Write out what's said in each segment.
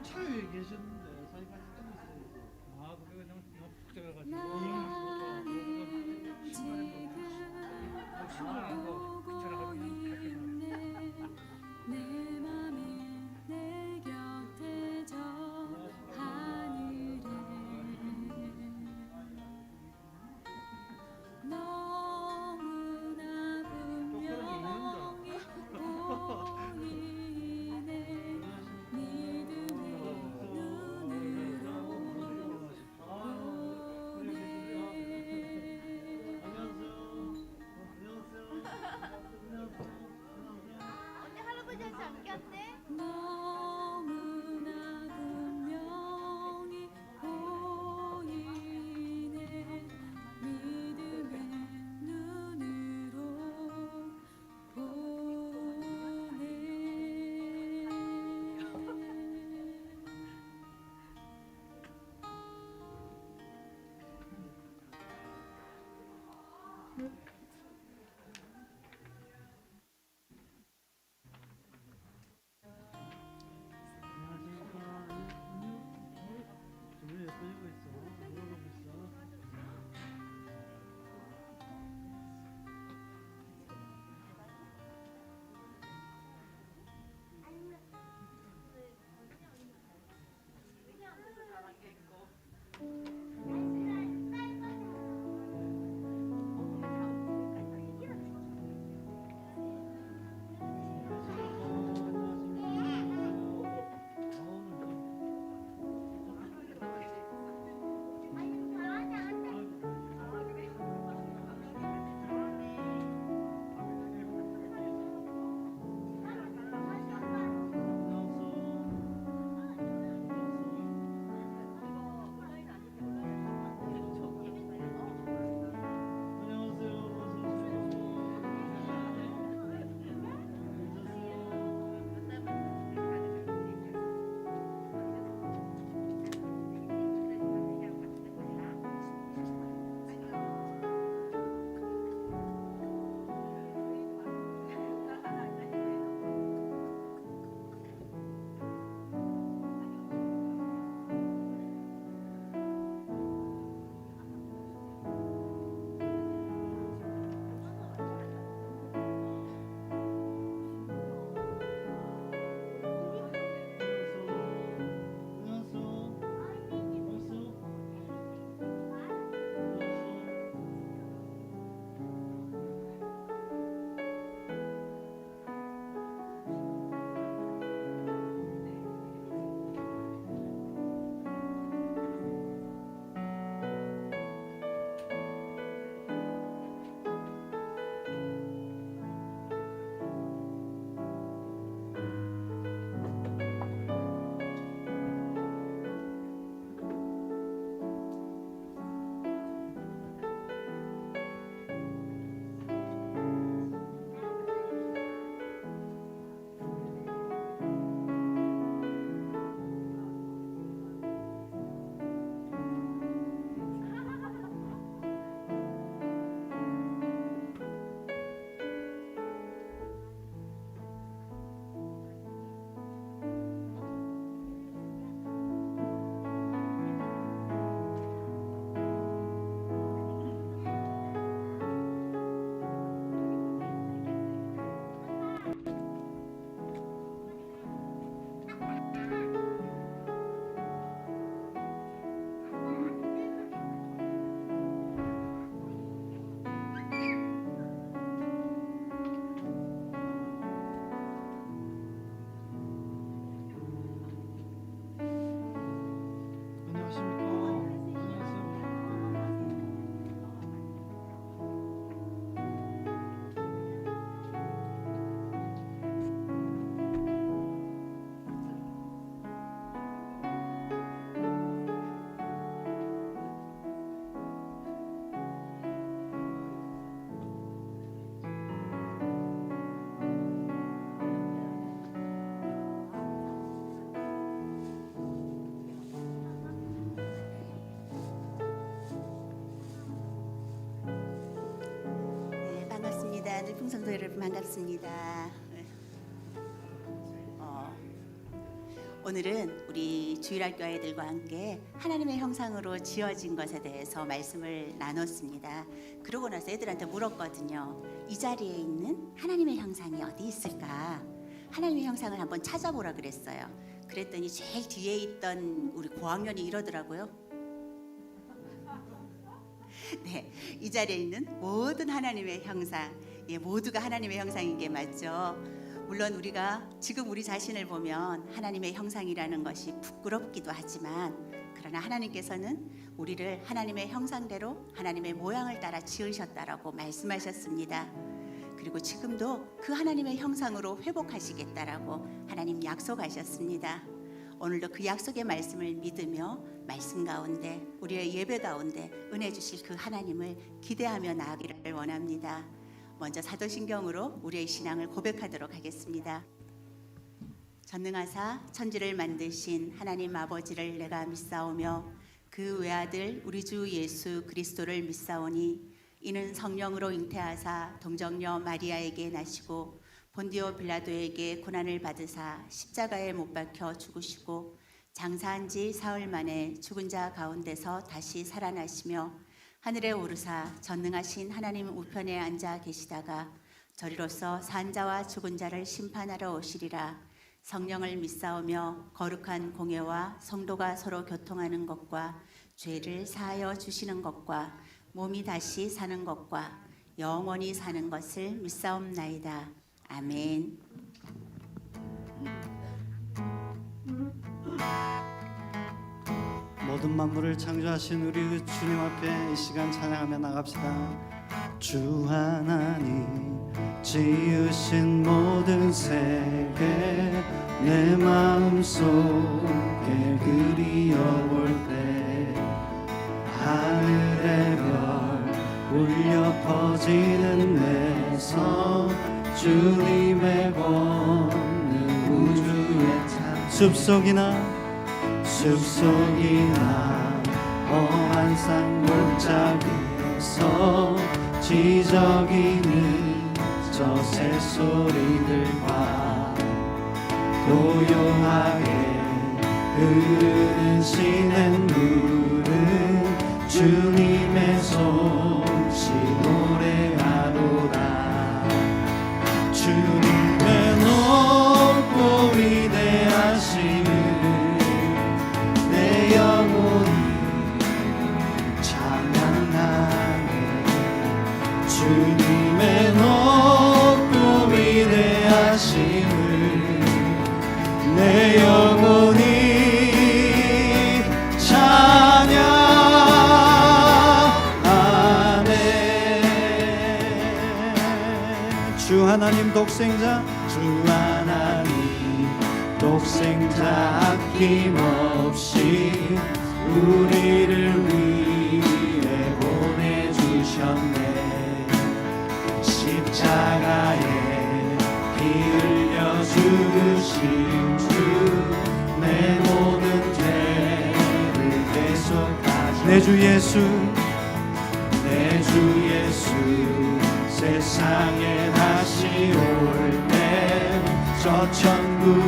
차에 계셨는데 사이 같이 앉아 있어야지. 아, 그게 너무 복잡해가지고. 나는 지금 보고 있네 내 맘이 내 곁에 저 하늘에 너무나 분명히 보이네 믿음의 눈으로 언니 할아버지한테 안 꼈대? 너무나 분명히 보이네 믿음의 눈으로 보네 왜 예뻐지고 있어? 물어보고 있어. 풍성도 여러분 반갑습니다. 오늘은 우리 주일학교 아이들과 함께 하나님의 형상으로 지어진 것에 대해서 말씀을 나눴습니다. 그러고 나서 애들한테 물었거든요. 이 자리에 있는 하나님의 형상이 어디 있을까? 하나님의 형상을 한번 찾아보라 그랬어요. 그랬더니 제일 뒤에 있던 우리 고학년이 이러더라고요. 네, 이 자리에 있는 모든 하나님의 형상, 모두가 하나님의 형상인 게 맞죠. 물론 우리가 지금 우리 자신을 보면 하나님의 형상이라는 것이 부끄럽기도 하지만, 그러나 하나님께서는 우리를 하나님의 형상대로 하나님의 모양을 따라 지으셨다라고 말씀하셨습니다. 그리고 지금도 그 하나님의 형상으로 회복하시겠다라고 하나님 약속하셨습니다. 오늘도 그 약속의 말씀을 믿으며 말씀 가운데, 우리의 예배 가운데 은혜 주실 그 하나님을 기대하며 나아가기를 원합니다. 먼저 사도신경으로 우리의 신앙을 고백하도록 하겠습니다. 전능하사 천지를 만드신 하나님 아버지를 내가 믿사오며 그 외아들 우리 주 예수 그리스도를 믿사오니 이는 성령으로 잉태하사 동정녀 마리아에게 나시고 본디오 빌라도에게 고난을 받으사 십자가에 못 박혀 죽으시고 장사한 지 사흘 만에 죽은 자 가운데서 다시 살아나시며 하늘에 오르사 전능하신 하나님 우편에 앉아 계시다가 저리로서 산 자와 죽은 자를 심판하러 오시리라. 성령을 믿사오며 거룩한 공예와 성도가 서로 교통하는 것과 죄를 사하여 주시는 것과 몸이 다시 사는 것과 영원히 사는 것을 믿사옵나이다. 아멘. 모든 만물을 창조하신 우리 주님 앞에 이 시간 찬양하며 나갑시다. 주 하나님 지으신 모든 세계 내 마음속에 그리어볼 때 하늘의 별 울려 퍼지는 내성 주님의 권능 우주의 참 숲속이나 험한 산 골짜기에서 지저귀는 저 새소리들과 고요하게 흐르는 시냇물은 주님의 솜씨 노래하도다. 주님의 높고 위대하심을 내 영혼이 찬양하네. 주님의 높고 위대하심을 내 영혼이 찬양하네. 주 하나님 독생자, 주 하나님 독생자 아낌없이 우리를 위해 보내주셨네. 십자가에 피 흘려 죽으신 주 내 모든 죄를 대속하시 내 주 예수, 내 주 예수 세상에 다시 올 때 저 천국으로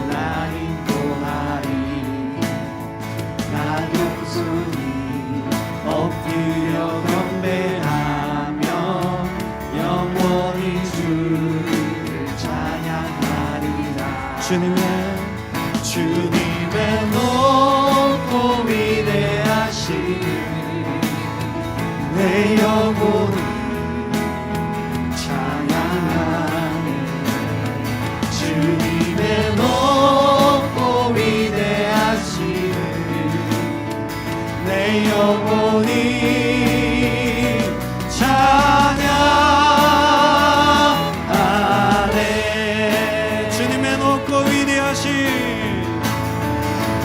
나 인도하리. 나 동순이 엎드려 경배하며 영원히 주를 찬양하리라. 주님의 높고 위대하심을 내 영혼이 찬양하네. 주님의 높고 위대하심을 내 영혼이 찬양하네. 주님의 높고 위대하심,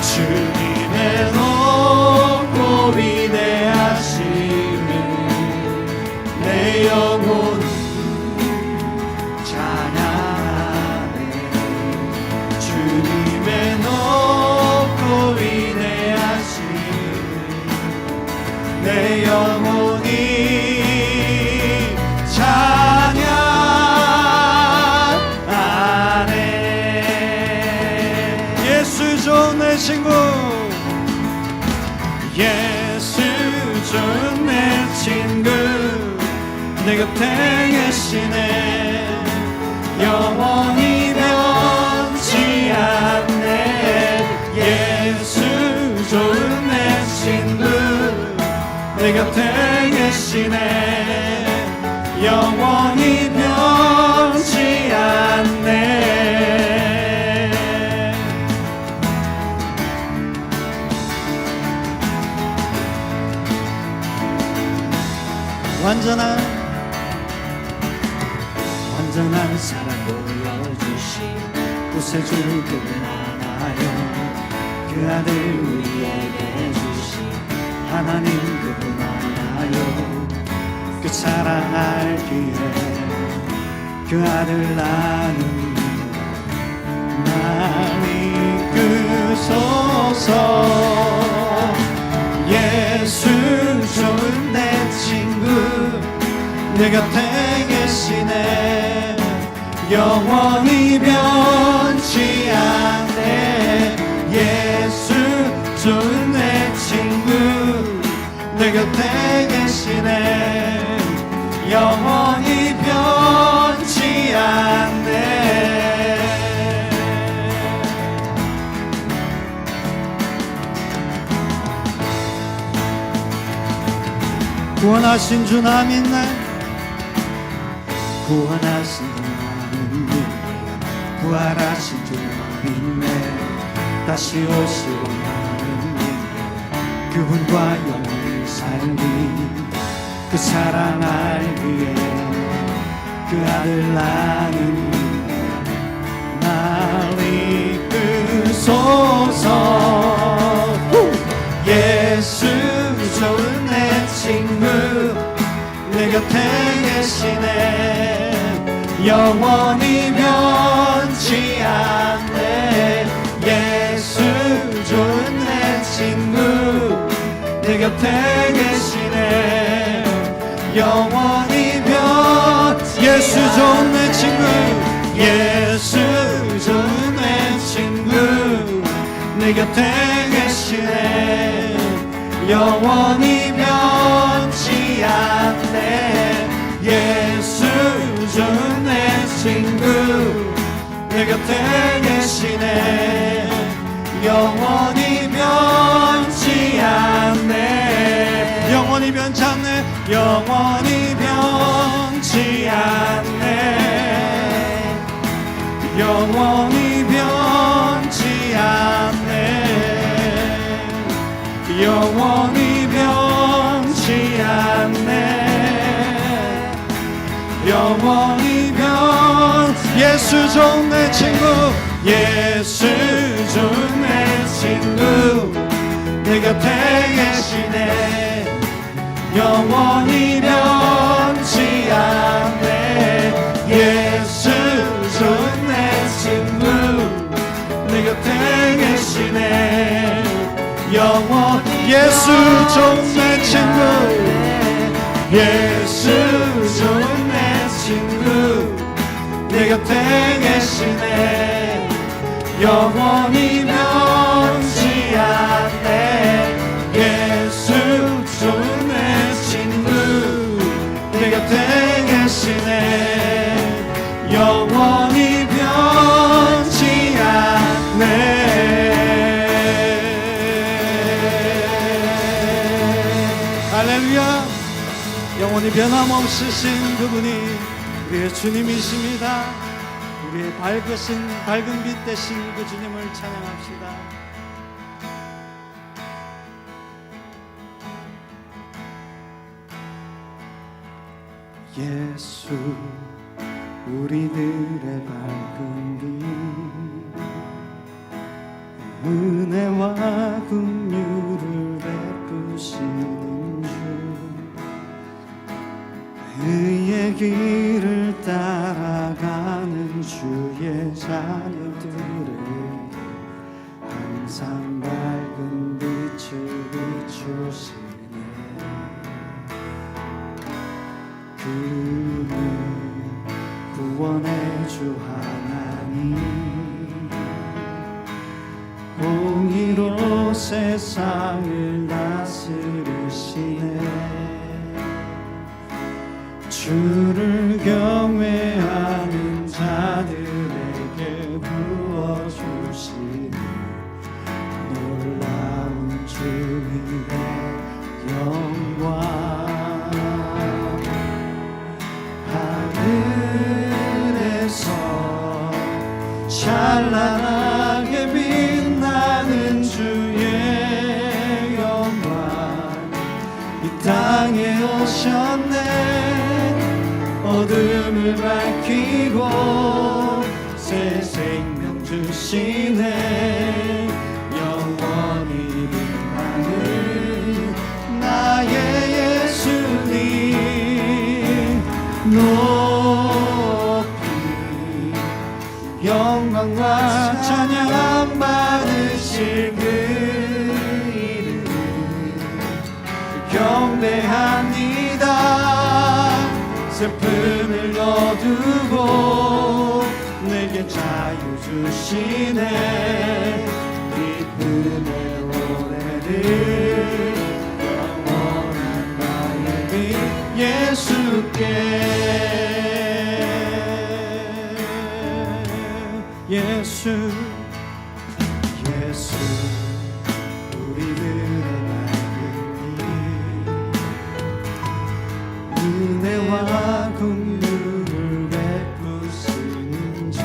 주님의 높고 위대하심을 내 영혼이 찬양하네. 주님의 높고 위대하심을 내 영혼이 찬양하네. 예수 좋은 내 친구 내 곁에 계시네 영원히 변치 않네 예수 좋은 내 친구 내 곁에 계시네 영원히 변치 않네 완전한 사랑 보여주신 구세주 그분 하나요 그 아들 우리에게 주신 하나님 그분 하나요 그 사랑 알기에 그 아들 나는 날 이끄소서 예수 좋은 내 친구 내 곁에 계시네 영원히 변치 않네 예수 좋은 내 친구 내 곁에 계시네 영원히 변치 않네 구원하신 주 나 믿네 구원하신 주 나 믿네 부활하신 주 나 믿네 다시 오시고 나는 믿네 그분과 영원히 살리 그 사랑 알기에 그 아들 나는 믿네 날 이끄소서 예수 좋은 내 친구 내 곁에 계시네 영원히 변치 않네 예수 좋은 내 친구 내 곁에 계시네 영원히 예수 좋은 내 친구 예수 좋은 내 친구 내 곁에 계시네 영원히 변치 않네 예수 좋은 내 친구 내 곁에 계시네 영원히 변치 않네 영원히 변치 않네 영원히 변치 않네 영원히 변치 않네 영원히 변치 않네 영원히 예수 좋은 내 친구 예수 좋은 내 친구 내 곁에 계시네 영원히 변치 않네 예수 좋은 내 친구 내 곁에 계시네 영원히 예수 좋은 내 친구 예수 좋은 내 친구 내 곁에 계시네 영원히 변치 않네 예수 좋은 내 친구 내 곁에 계시네 영원히 변치 않네 할렐루야 영원히 변함없으신 그분이 우리의 주님이십니다. 우리의 밝은 빛 되신 그 주님을 찬양합시다. 예수 우리들의 밝은 빛 은혜와 긍휼을 베푸시는 주 의의 길을 따라가는 주의 자녀들을 항상 밝은 빛을 비추시네 그는 구원의 주 하나님 공의로 세상을 다스리는 영광 하늘에서 찬란하게 빛나는 주의 영광 이 땅에 오셨네 어둠을 밝히고 새 생명 주시네 영원히 빛나는 나의 예수님 높이 영광과 찬양 받으실 그 이름 경배합니다 슬픔을 거두고 내게 자유 주시네 기쁨의 노래를 영원한 나의 빛 예수께 예수 예수 우리들의 맑은 빛 은혜와 긍휼을 베푸시는 주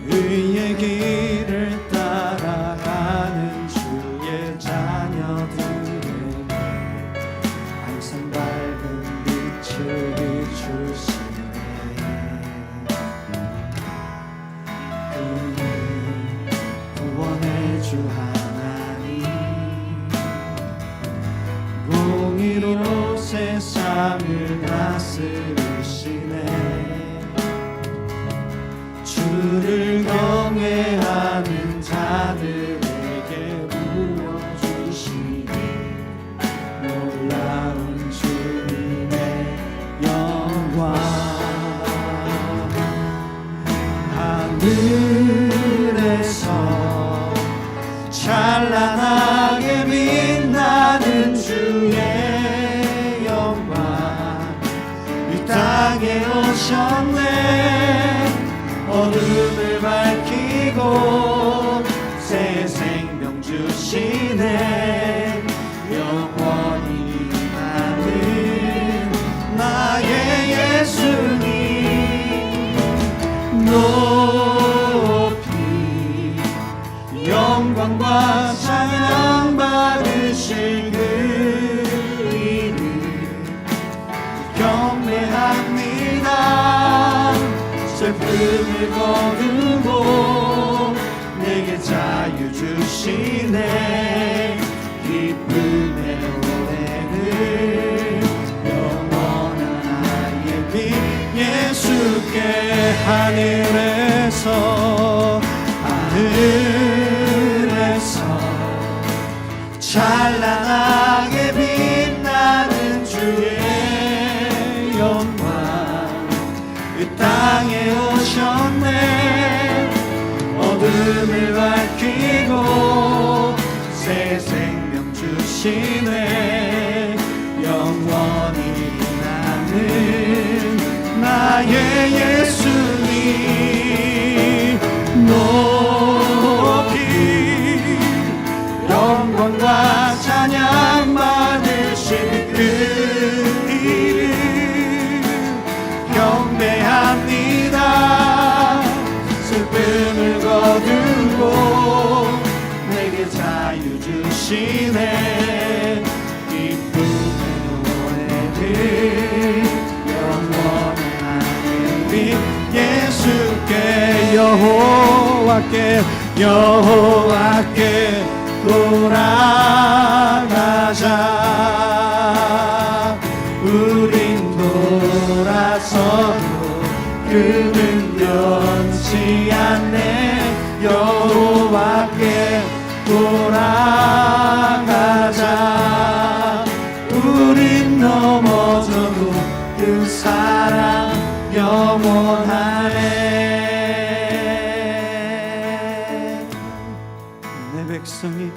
의의 길을 따라가는 주의 자녀들에게 항상 밝은 빛을 비추시네 그는 구원의 주 하나님 공의로 세상을 다스리시네 주를 경외하는 자들에게 부어주시니 놀라운 주님의 영광 하늘에서 찬란하게 빛나는 주의 영광 이 땅에 오셨네 어둠을 밝히고 새 생명 주시네 영원히 나는 나의 예수님 높이 영광과 찬양 받으실 그 이름 경배합니다 슬픔을 거두고 내게 자유 주시네 기쁨의 노래를 영원한 나의 빛 예수께 하늘에서 찬란하게 빛나는 주의 영광 이 땅에 오셨네 어둠을 밝히고 새 생명 주시네 영원히 나는 나의 예수님 높이 영광과 찬양 받으실 그 이름 경배합니다 슬픔을 거두고 내게 자유 주시네 기쁨의 노래를 영원한 나의 빛 예수께 여호와께 돌아가자 우린 돌아서도 그는 변치 않네 여호와께 돌아가자 우린 넘어져도 그 사랑 영원하네 내 백성이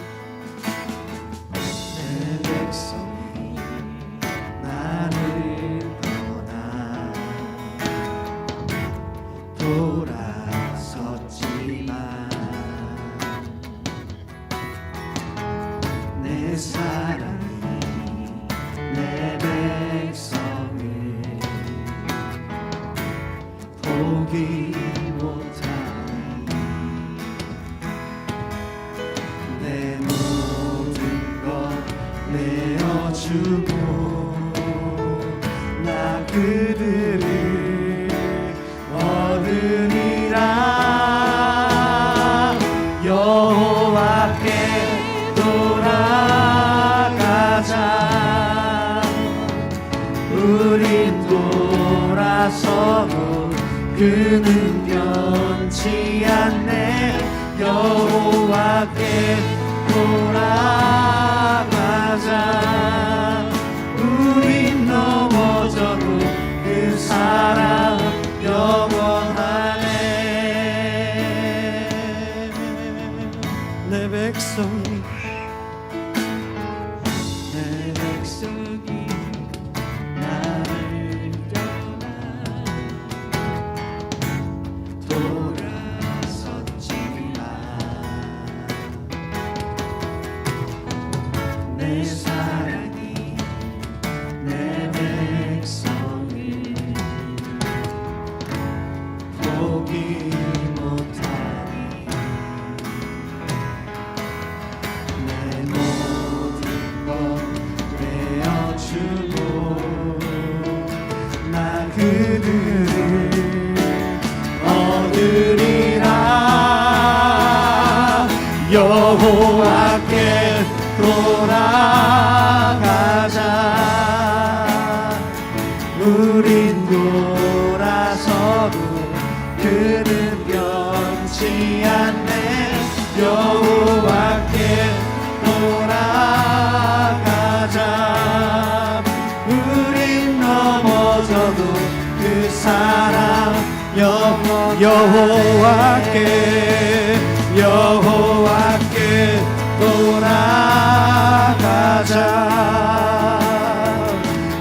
사랑이 내 백성을 포기 못하니 내 모든 것 내어주고 나 그들을 얻으리라. 여호와께 돌아가자. 우린 돌아서도 그는 변치 않네. 여호와께 돌아가자. 우린 넘어져도 그 사랑 영원하네. 내 백성이 나를 떠나 돌아섰지만 내 사랑이 내 백성을 포기 못하니 내 모든 것 내어주고 나 그들을 얻으리라. 여호와께 돌아가자. 우린 돌아서도 그는 변치 않네. 여호와께 돌아가자. 우린 넘어져도 그 사랑 여호와께 돌아가자.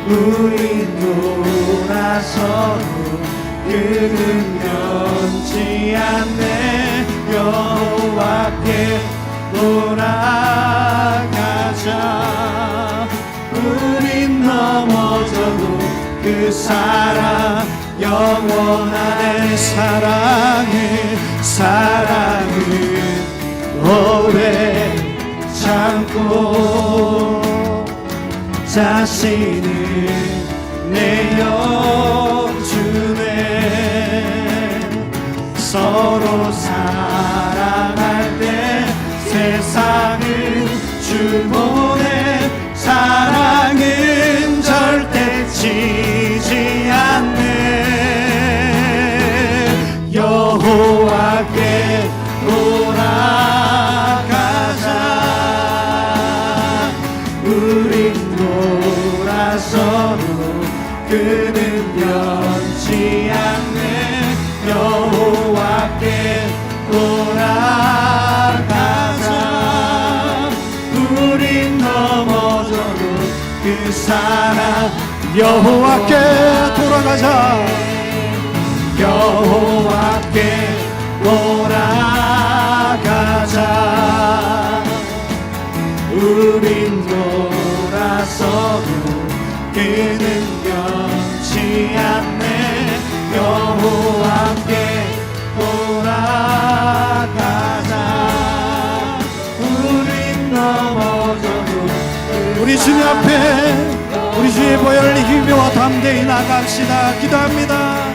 우린 돌아서도 그는 변치 않네. 여호와께 돌아가자. 우린 넘어져도 그 사랑 영원하네. 사랑은 오래 참고 자신을 내어주네. 서로 사랑할 때 세상을 주보내. 사랑은 절대 지지 않네. 여호와께 돌아가자. 우린 돌아서도 그는 변치 않네. 여호와께 돌아가자. 우린 넘어져도 그 사랑 여호와께 돌아가자. 여호와께 돌아가자. 우린 돌아서도 그는 변치 않네. 여호와께 돌아가자. 우린 넘어져도 우리 주님 앞에 우리 주의 보혈을 힘입어 담대히 나갑시다. 기도합니다.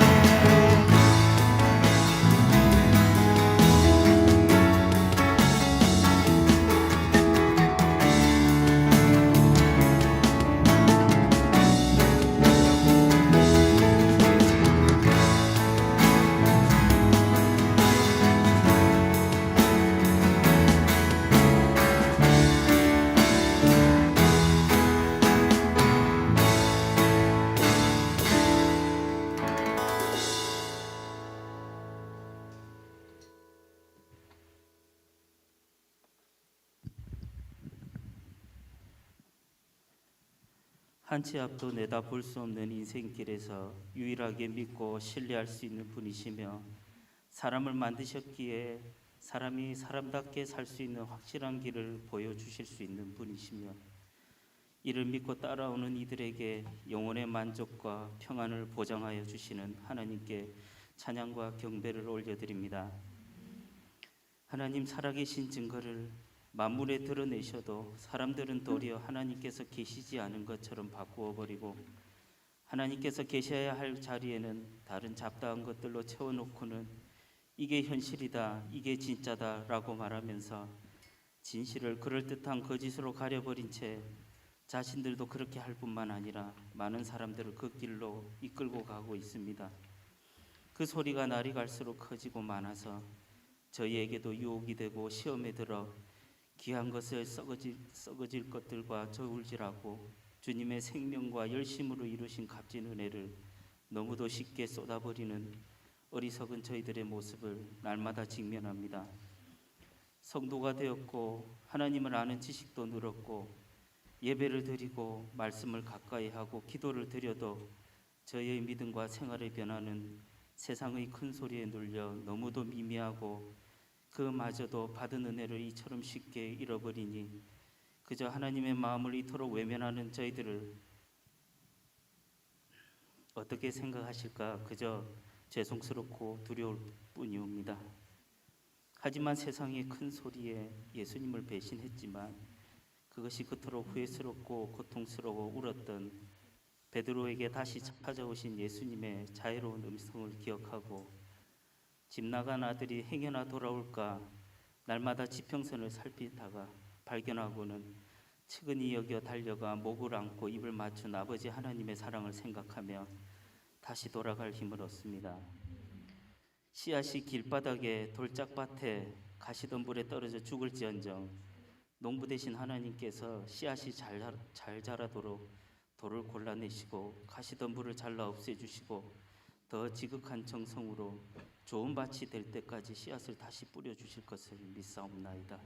한 치 앞도 내다볼 수 없는 인생길에서 유일하게 믿고 신뢰할 수 있는 분이시며 사람을 만드셨기에 사람이 사람답게 살 수 있는 확실한 길을 보여주실 수 있는 분이시며 이를 믿고 따라오는 이들에게 영혼의 만족과 평안을 보장하여 주시는 하나님께 찬양과 경배를 올려드립니다. 하나님 살아계신 증거를 만물에 드러내셔도 사람들은 도리어 하나님께서 계시지 않은 것처럼 바꾸어 버리고 하나님께서 계셔야 할 자리에는 다른 잡다한 것들로 채워놓고는 이게 현실이다, 이게 진짜다라고 말하면서 진실을 그럴듯한 거짓으로 가려버린 채 자신들도 그렇게 할 뿐만 아니라 많은 사람들을 그 길로 이끌고 가고 있습니다. 그 소리가 날이 갈수록 커지고 많아서 저희에게도 유혹이 되고 시험에 들어 귀한 것을 썩어질 것들과 저울질하고 주님의 생명과 열심으로 이루신 값진 은혜를 너무도 쉽게 쏟아버리는 어리석은 저희들의 모습을 날마다 직면합니다. 성도가 되었고 하나님을 아는 지식도 늘었고 예배를 드리고 말씀을 가까이 하고 기도를 드려도 저희의 믿음과 생활의 변화는 세상의 큰 소리에 눌려 너무도 미미하고 그마저도 받은 은혜를 이처럼 쉽게 잃어버리니 그저 하나님의 마음을 이토록 외면하는 저희들을 어떻게 생각하실까 그저 죄송스럽고 두려울 뿐이옵니다. 하지만 세상의 큰 소리에 예수님을 배신했지만 그것이 그토록 후회스럽고 고통스러워 울었던 베드로에게 다시 찾아오신 예수님의 자애로운 음성을 기억하고 집 나간 아들이 행여나 돌아올까 날마다 지평선을 살피다가 발견하고는 측은히 여겨 달려가 목을 안고 입을 맞춘 아버지 하나님의 사랑을 생각하며 다시 돌아갈 힘을 얻습니다. 씨앗이 길바닥에 돌짝밭에 가시덤불에 떨어져 죽을지언정 농부 되신 하나님께서 씨앗이 잘 자라도록 돌을 골라내시고 가시덤불을 잘라 없애주시고 더 지극한 정성으로 좋은 밭이 될 때까지 씨앗을 다시 뿌려주실 것을 믿사옵나이다.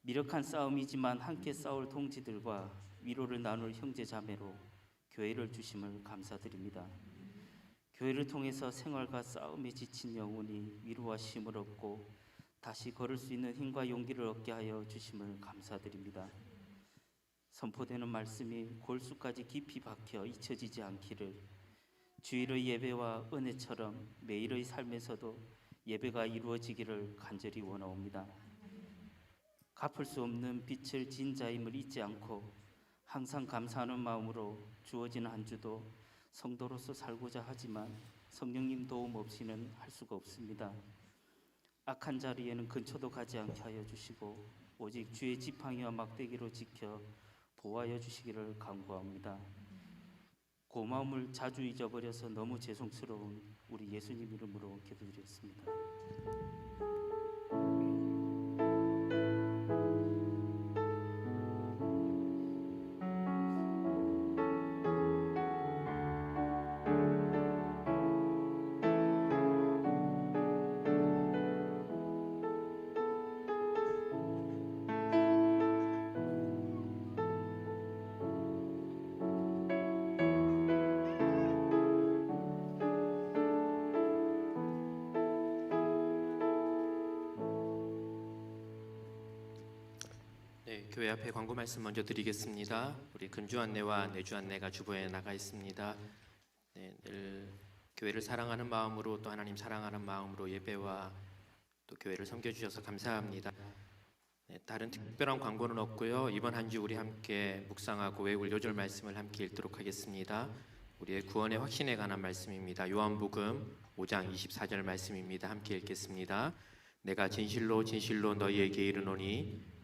미력한 싸움이지만 함께 싸울 동지들과 위로를 나눌 형제자매로 교회를 주심을 감사드립니다. 교회를 통해서 생활과 싸움에 지친 영혼이 위로와 쉼을 얻고 다시 걸을 수 있는 힘과 용기를 얻게 하여 주심을 감사드립니다. 선포되는 말씀이 골수까지 깊이 박혀 잊혀지지 않기를 주일의 예배와 은혜처럼 매일의 삶에서도 예배가 이루어지기를 간절히 원하옵니다. 갚을 수 없는 빚을 진 자임을 잊지 않고 항상 감사하는 마음으로 주어지는 한 주도 성도로서 살고자 하지만 성령님 도움 없이는 할 수가 없습니다. 악한 자리에는 근처도 가지 않게 하여 주시고 오직 주의 지팡이와 막대기로 지켜 보호하여 주시기를 간구합니다. 고마움을 자주 잊어버려서 너무 죄송스러운 우리 예수님 이름으로 기도드렸습니다. 교회 앞에 광고 말씀 먼저 드리겠습니다. 우리 금주 안내와 내주 안내가 주보에 나가 있습니다. 늘 교회를 사랑하는 마음으로 또 하나님 사랑하는 마음으로 예배와 또 교회를 섬겨주셔서 감사합니다. 다른 특별한 광고는 없고요. 이번 한 주 우리 함께 묵상하고 외울 요절 말씀을 함께 읽도록 하겠습니다. 우리의 구원의 확신에 관한 말씀입니다. 요한복음 5장 24절 말씀입니다. 함께 읽겠습니다. 내가 진실로 진실로 너희에게 이르노니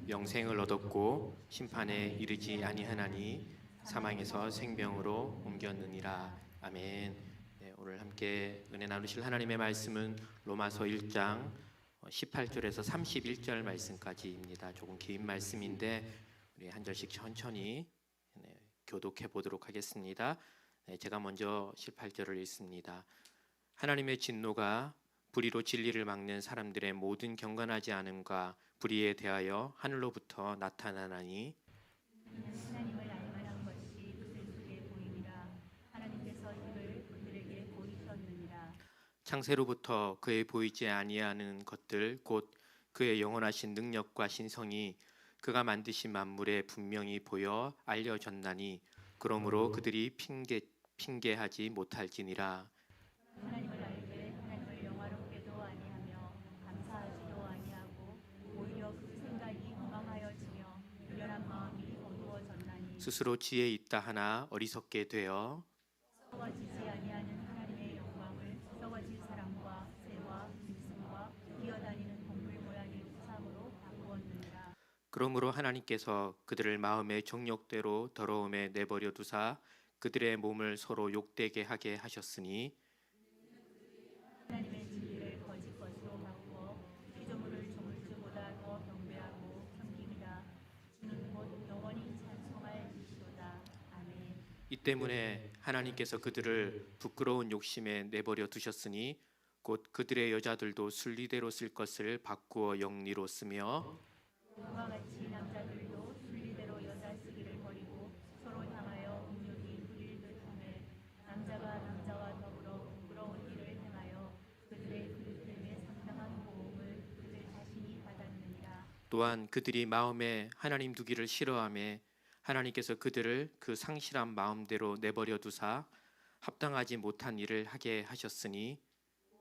영생을 얻었고 심판에 이르지 아니하나니 사망에서 생명으로 옮겼느니라. 아멘. 오늘 함께 은혜 나누실 하나님의 말씀은 로마서 1장 18절에서 31절 말씀까지입니다. 조금 긴 말씀인데 우리 한 절씩 천천히 교독해 보도록 하겠습니다. 제가 먼저 18절을 읽습니다. 하나님의 진노가 불의로 진리를 막는 사람들의 모든 경건하지 않음과 불의에 대하여 하늘로부터 나타나나니 하나님을 알만한 것이 그들 속에 보이니라. 하나님께서 이를 그들에게 보이셨느니라. 창세로부터 그의 보이지 아니하는 것들 곧 그의 영원하신 능력과 신성이 그가 만드신 만물에 분명히 보여 알려졌나니 그러므로 그들이 핑계하지 못할지니라. 하나님을 알되 하나님을 영화롭게도 아니하며 감사하지도 아니하고 오히려 그 생각이 망하여지며 미련한 마음이 어두워졌나니 스스로 지혜 있다 하나 어리석게 되어 썩어지지 아니하는 하나님의 영광을 썩어질 사람과 새와 짐승과 기어다니는 동물 모양의 우상으로 바꾸었느니라. 그러므로 하나님께서 그들을 마음의 정욕대로 더러움에 내버려 두사 그들의 몸을 서로 욕되게 하게 하셨으니 하나님의 진리를 거짓 것으로 바꾸어 피조물을 조물주보다 더 경배하고 섬기리라. 주는 곧 영원히 찬송할 이시로다. 아멘. 이 때문에 하나님께서 그들을 부끄러운 욕심에 내버려 두셨으니 곧 그들의 여자들도 순리대로 쓸 것을 바꾸어 영리로 쓰며 그와 같이 남자들도 순리대로 여자 쓰기를 버리고 서로 향하여 음욕이 부릴 듯하며 남자가 남자와 더불어 부끄러운 일을 행하여 그들의 그릇됨에 상당한 보응을 그들 자신이 받았느니라. 또한 그들이 마음에 하나님 두기를 싫어하며 하나님께서 그들을 그 상실한 마음대로 내버려 두사 합당하지 못한 일을 하게 하셨으니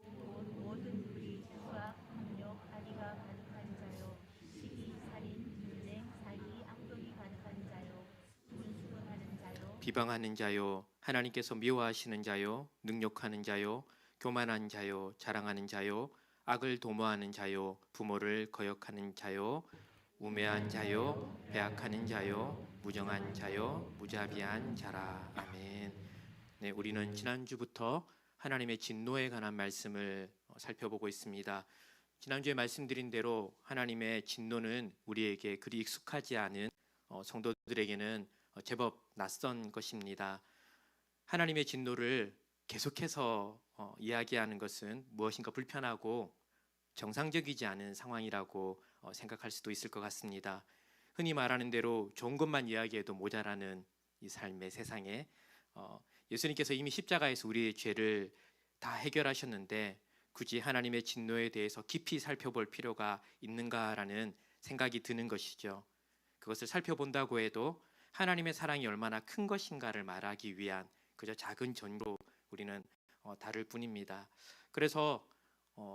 모든 불의, 수악, 폭력, 악의가 가득한 자요 시기, 살인, 분쟁, 사기, 악독이 가득한 자요 수군수군하는 자요 비방하는 자요 하나님께서 미워하시는 자요 능욕하는 자요 교만한 자요 자랑하는 자요 악을 도모하는 자요 부모를 거역하는 자요 우매한 자요 배악하는 자요 무정한 자요 무자비한 자라. 아멘. 네, 우리는 지난주부터 하나님의 진노에 관한 말씀을 살펴보고 있습니다. 지난주에 말씀드린 대로 하나님의 진노는 우리에게 그리 익숙하지 않은 성도들에게는 제법 낯선 것입니다. 하나님의 진노를 계속해서 이야기하는 것은 무엇인가 불편하고 정상적이지 않은 상황이라고 생각할 수도 있을 것 같습니다. 흔히 말하는 대로 좋은 것만 이야기해도 모자라는 이 삶의 세상에 예수님께서 이미 십자가에서 우리의 죄를 다 해결하셨는데 굳이 하나님의 진노에 대해서 깊이 살펴볼 필요가 있는가라는 생각이 드는 것이죠. 그것을 살펴본다고 해도 하나님의 사랑이 얼마나 큰 것인가를 말하기 위한 그저 작은 전로 우리는 다를 뿐입니다. 그래서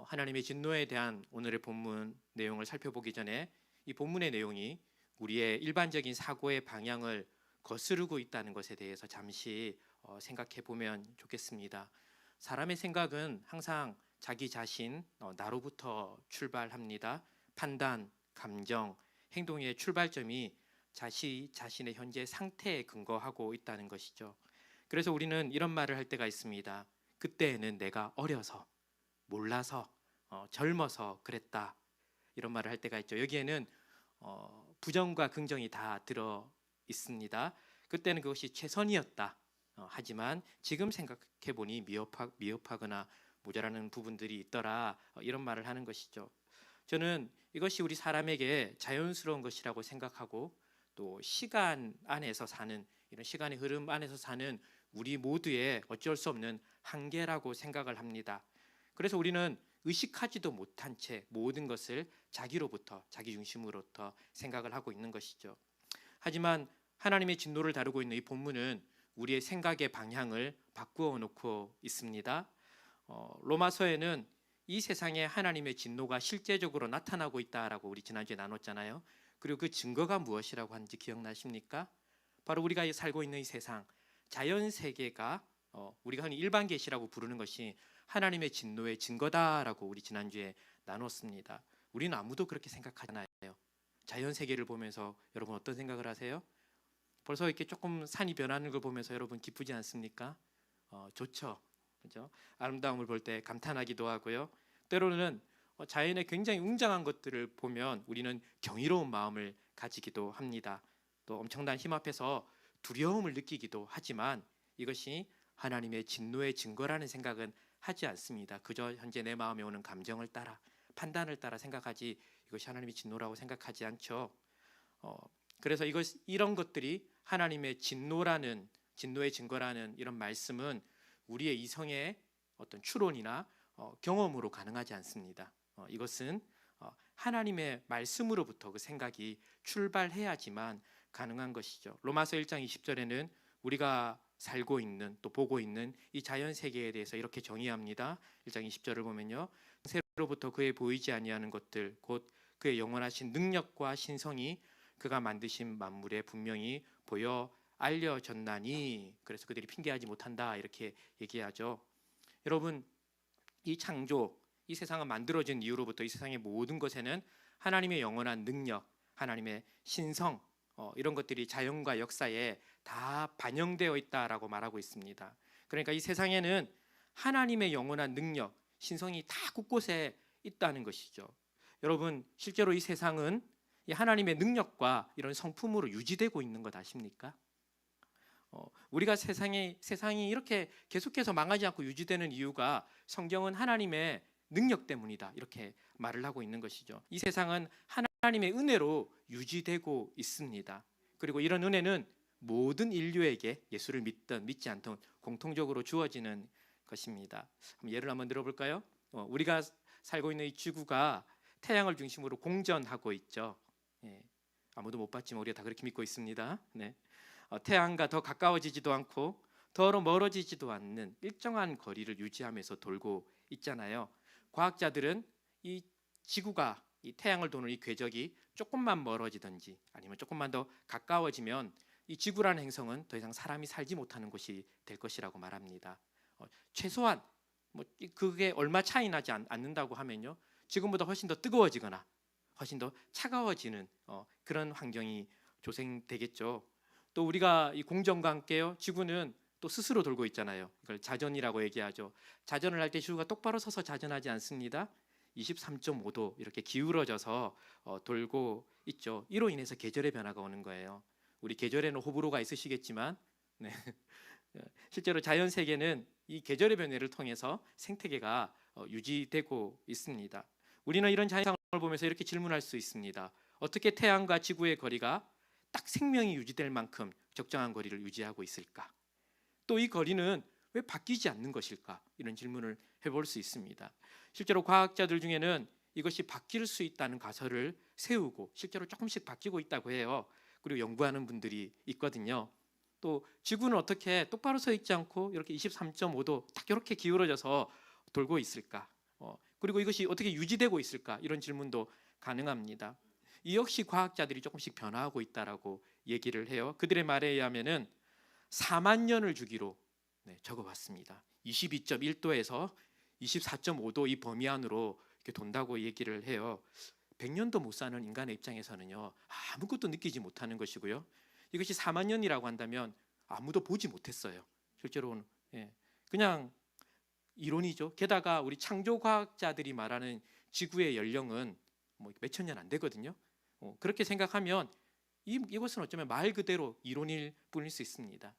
하나님의 진노에 대한 오늘의 본문 내용을 살펴보기 전에 이 본문의 내용이 우리의 일반적인 사고의 방향을 거스르고 있다는 것에 대해서 잠시 생각해 보면 좋겠습니다. 사람의 생각은 항상 자기 자신, 나로부터 출발합니다. 판단, 감정, 행동의 출발점이 자신의 현재 상태에 근거하고 있다는 것이죠. 그래서 우리는 이런 말을 할 때가 있습니다. 그때에는 내가 어려서, 몰라서, 젊어서 그랬다. 이런 말을 할 때가 있죠. 여기에는 부정과 긍정이 다 들어 있습니다. 그때는 그것이 최선이었다. 하지만 지금 생각해 보니 미흡하거나 모자라는 부분들이 있더라. 이런 말을 하는 것이죠. 저는 이것이 우리 사람에게 자연스러운 것이라고 생각하고 또 시간 안에서 사는 이런 시간의 흐름 안에서 사는 우리 모두의 어쩔 수 없는 한계라고 생각을 합니다. 그래서 우리는 의식하지도 못한 채 모든 것을 자기로부터 자기 중심으로부터 생각을 하고 있는 것이죠. 하지만 하나님의 진노를 다루고 있는 이 본문은 우리의 생각의 방향을 바꾸어 놓고 있습니다. 로마서에는 이 세상에 하나님의 진노가 실제적으로 나타나고 있다라고 우리 지난주에 나눴잖아요. 그리고 그 증거가 무엇이라고 하는지 기억나십니까? 바로 우리가 살고 있는 이 세상, 자연 세계가 우리가 흔히 일반 계시라고 부르는 것이 하나님의 진노의 증거다라고 우리 지난주에 나눴습니다. 우리는 아무도 그렇게 생각하잖아요. 자연 세계를 보면서 여러분 어떤 생각을 하세요? 벌써 이렇게 조금 산이 변하는 걸 보면서 여러분 기쁘지 않습니까? 좋죠. 그렇죠? 아름다움을 볼 때 감탄하기도 하고요. 때로는 자연의 굉장히 웅장한 것들을 보면 우리는 경이로운 마음을 가지기도 합니다. 또 엄청난 힘 앞에서 두려움을 느끼기도 하지만 이것이 하나님의 진노의 증거라는 생각은 하지 않습니다. 그저 현재 내 마음에 오는 감정을 따라 판단을 따라 생각하지 이것이 하나님의 진노라고 생각하지 않죠. 그래서 이런 것들이 하나님의 진노의 증거라는 이런 말씀은 우리의 이성의 어떤 추론이나 경험으로 가능하지 않습니다. 이것은 하나님의 말씀으로부터 그 생각이 출발해야지만 가능한 것이죠. 로마서 1장 20절에는 우리가 살고 있는 또 보고 있는 이 자연 세계에 대해서 이렇게 정의합니다. 1장 20절을 보면요, 새로부터 그의 보이지 아니하는 것들 곧 그의 영원하신 능력과 신성이 그가 만드신 만물에 분명히 보여 알려졌나니, 그래서 그들이 핑계하지 못한다 이렇게 얘기하죠. 여러분, 이 창조, 이 세상은 만들어진 이후로부터 이 세상의 모든 것에는 하나님의 영원한 능력, 하나님의 신성, 이런 것들이 자연과 역사에 다 반영되어 있다라고 말하고 있습니다. 그러니까 이 세상에는 하나님의 영원한 능력, 신성이 다 곳곳에 있다는 것이죠. 여러분, 실제로 이 세상은 이 하나님의 능력과 이런 성품으로 유지되고 있는 것 아십니까? 우리가 세상이 이렇게 계속해서 망하지 않고 유지되는 이유가 성경은 하나님의 능력 때문이다 이렇게 말을 하고 있는 것이죠. 이 세상은 하나님의 은혜로 유지되고 있습니다. 그리고 이런 은혜는 모든 인류에게 예수를 믿든 믿지 않든 공통적으로 주어지는 것입니다. 예를 한번 들어볼까요? 우리가 살고 있는 이 지구가 태양을 중심으로 공전하고 있죠. 아무도 못 봤지만 우리가 다 그렇게 믿고 있습니다. 네. 태양과 더 가까워지지도 않고 더 멀어지지도 않는 일정한 거리를 유지하면서 돌고 있잖아요. 과학자들은 이 지구가 이 태양을 도는 이 궤적이 조금만 멀어지든지 아니면 조금만 더 가까워지면 이 지구라는 행성은 더 이상 사람이 살지 못하는 곳이 될 것이라고 말합니다. 최소한 그게 얼마 차이 나지 않는다고 하면요, 지금보다 훨씬 더 뜨거워지거나 훨씬 더 차가워지는 그런 환경이 조성되겠죠. 또 우리가 이 공전과 함께요, 지구는 또 스스로 돌고 있잖아요. 이걸 자전이라고 얘기하죠. 자전을 할 때 지구가 똑바로 서서 자전하지 않습니다. 23.5도 이렇게 기울어져서 돌고 있죠. 이로 인해서 계절의 변화가 오는 거예요. 우리 계절에는 호불호가 있으시겠지만, 네. 실제로 자연 세계는 이 계절의 변화를 통해서 생태계가 유지되고 있습니다. 우리는 이런 자연상을 보면서 이렇게 질문할 수 있습니다. 어떻게 태양과 지구의 거리가 딱 생명이 유지될 만큼 적정한 거리를 유지하고 있을까? 또 이 거리는 왜 바뀌지 않는 것일까? 이런 질문을 해볼 수 있습니다. 실제로 과학자들 중에는 이것이 바뀔 수 있다는 가설을 세우고 실제로 조금씩 바뀌고 있다고 해요. 그리고 연구하는 분들이 있거든요. 또 지구는 어떻게 똑바로 서 있지 않고 이렇게 23.5도 딱 이렇게 기울어져서 돌고 있을까? 그리고 이것이 어떻게 유지되고 있을까? 이런 질문도 가능합니다. 이 역시 과학자들이 조금씩 변화하고 있다라고 얘기를 해요. 그들의 말에 의하면은 4만 년을 주기로 적어봤습니다. 22.1도에서 24.5도 이 범위 안으로 이렇게 돈다고 얘기를 해요. 100년도 못 사는 인간의 입장에서는요, 아무것도 느끼지 못하는 것이고요. 이것이 4만 년이라고 한다면 아무도 보지 못했어요. 실제로는 그냥 이론이죠. 게다가 우리 창조과학자들이 말하는 지구의 연령은 몇천 년 안 되거든요. 그렇게 생각하면 이것은 어쩌면 말 그대로 이론일 뿐일 수 있습니다.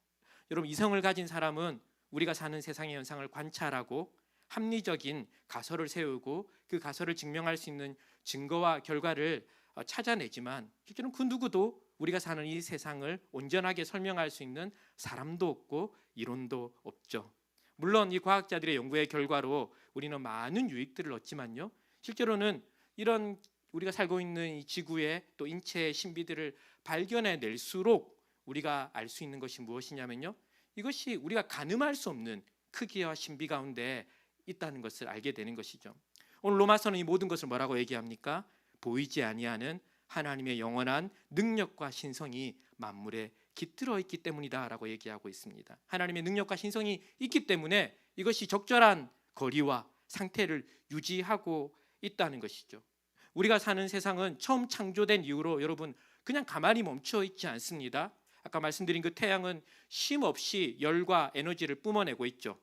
여러분, 이성을 가진 사람은 우리가 사는 세상의 현상을 관찰하고 합리적인 가설을 세우고 그 가설을 증명할 수 있는 증거와 결과를 찾아내지만 실제로는 그 누구도 우리가 사는 이 세상을 온전하게 설명할 수 있는 사람도 없고 이론도 없죠. 물론 이 과학자들의 연구의 결과로 우리는 많은 유익들을 얻지만요, 실제로는 이런 우리가 살고 있는 이 지구의 또 인체의 신비들을 발견해낼수록 우리가 알 수 있는 것이 무엇이냐면요, 이것이 우리가 가늠할 수 없는 크기와 신비 가운데 있다는 것을 알게 되는 것이죠. 오늘 로마서는 이 모든 것을 뭐라고 얘기합니까? 보이지 아니하는 하나님의 영원한 능력과 신성이 만물에 깃들어 있기 때문이다라고 얘기하고 있습니다. 하나님의 능력과 신성이 있기 때문에 이것이 적절한 거리와 상태를 유지하고 있다는 것이죠. 우리가 사는 세상은 처음 창조된 이후로 여러분 그냥 가만히 멈춰 있지 않습니다. 아까 말씀드린 그 태양은 쉼 없이 열과 에너지를 뿜어내고 있죠.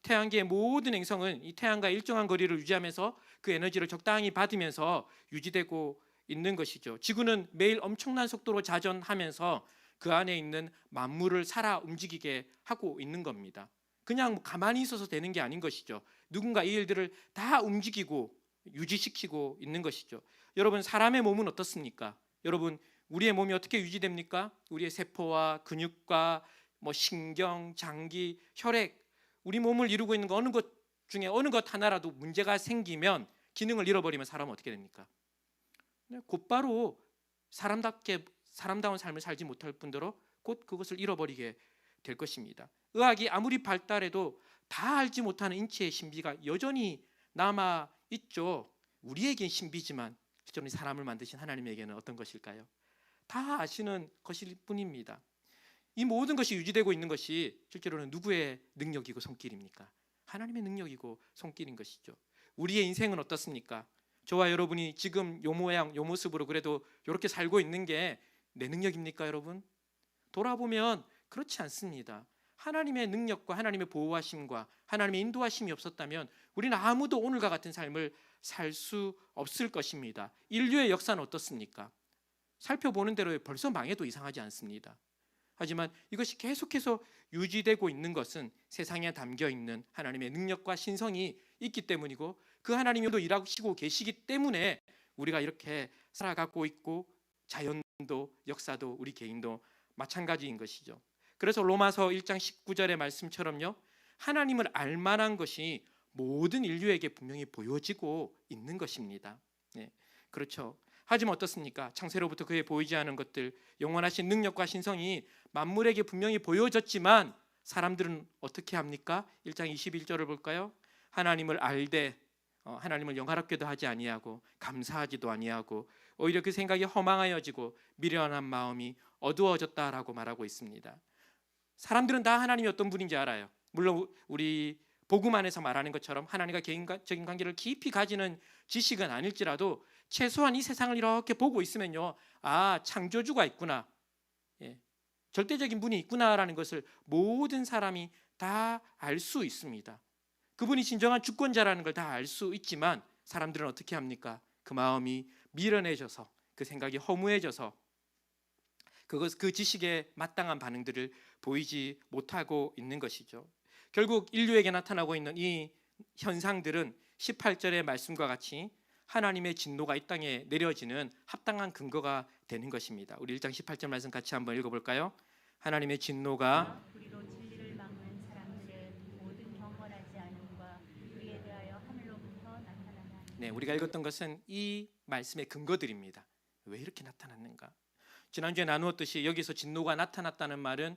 태양계의 모든 행성은 이 태양과 일정한 거리를 유지하면서 그 에너지를 적당히 받으면서 유지되고 있는 것이죠. 지구는 매일 엄청난 속도로 자전하면서 그 안에 있는 만물을 살아 움직이게 하고 있는 겁니다. 그냥 가만히 있어서 되는 게 아닌 것이죠. 누군가 이 일들을 다 움직이고 유지시키고 있는 것이죠. 여러분, 사람의 몸은 어떻습니까? 여러분, 우리의 몸이 어떻게 유지됩니까? 우리의 세포와 근육과 신경, 장기, 혈액, 우리 몸을 이루고 있는 거 어느 것 중에 어느 것 하나라도 문제가 생기면, 기능을 잃어버리면 사람은 어떻게 됩니까? 곧바로 사람다운 삶을 살지 못할 뿐더러 곧 그것을 잃어버리게 될 것입니다. 의학이 아무리 발달해도 다 알지 못하는 인체의 신비가 여전히 남아 있죠. 우리에겐 신비지만 실제로 사람을 만드신 하나님에게는 어떤 것일까요? 다 아시는 것일 뿐입니다. 이 모든 것이 유지되고 있는 것이 실제로는 누구의 능력이고 손길입니까? 하나님의 능력이고 손길인 것이죠. 우리의 인생은 어떻습니까? 저와 여러분이 지금 요 모양 요 모습으로 그래도 이렇게 살고 있는 게 내 능력입니까, 여러분? 돌아보면 그렇지 않습니다. 하나님의 능력과 하나님의 보호하심과 하나님의 인도하심이 없었다면 우리는 아무도 오늘과 같은 삶을 살 수 없을 것입니다. 인류의 역사는 어떻습니까? 살펴보는 대로 벌써 망해도 이상하지 않습니다. 하지만 이것이 계속해서 유지되고 있는 것은 세상에 담겨 있는 하나님의 능력과 신성이 있기 때문이고, 그 하나님도 일하시고 계시기 때문에 우리가 이렇게 살아가고 있고, 자연도 역사도 우리 개인도 마찬가지인 것이죠. 그래서 로마서 1장 19절의 말씀처럼요, 하나님을 알만한 것이 모든 인류에게 분명히 보여지고 있는 것입니다. 네, 그렇죠. 하지만 어떻습니까? 창세로부터 그의 보이지 않은 것들, 영원하신 능력과 신성이 만물에게 분명히 보여졌지만 사람들은 어떻게 합니까? 1장 21절을 볼까요? 하나님을 알되 하나님을 영화롭게도 하지 아니하고 감사하지도 아니하고 오히려 그 생각이 허망하여지고 미련한 마음이 어두워졌다라고 말하고 있습니다. 사람들은 다 하나님이 어떤 분인지 알아요. 물론 우리 복음 안에서 말하는 것처럼 하나님과 개인적인 관계를 깊이 가지는 지식은 아닐지라도 최소한 이 세상을 이렇게 보고 있으면요, 아, 창조주가 있구나, 절대적인 분이 있구나라는 것을 모든 사람이 다 알 수 있습니다. 그분이 진정한 주권자라는 걸 다 알 수 있지만 사람들은 어떻게 합니까? 그 마음이 미련해져서, 그 생각이 허무해져서 그 지식에 마땅한 반응들을 보이지 못하고 있는 것이죠. 결국 인류에게 나타나고 있는 이 현상들은 18절의 말씀과 같이 하나님의 진노가 이 땅에 내려지는 합당한 근거가 되는 것입니다. 우리 1장 18절 말씀 같이 한번 읽어볼까요? 하나님의 진노가 우리로 진리를 막는 사람들의 모든 경건하지 않음과 그에 대하여 하늘로부터 나타나나. 네, 우리가 읽었던 것은 이 말씀의 근거들입니다. 왜 이렇게 나타났는가? 지난주에 나누었듯이 여기서 진노가 나타났다는 말은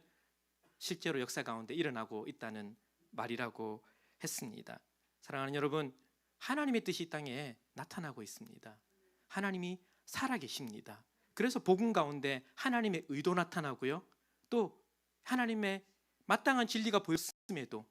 실제로 역사 가운데 일어나고 있다는 말이라고 했습니다. 사랑하는 여러분, 하나님의 뜻이 이 땅에 나타나고 있습니다. 하나님이 살아계십니다. 그래서 복음 가운데 하나님의 의도 나타나고요, 또 하나님의 마땅한 진리가 보였음에도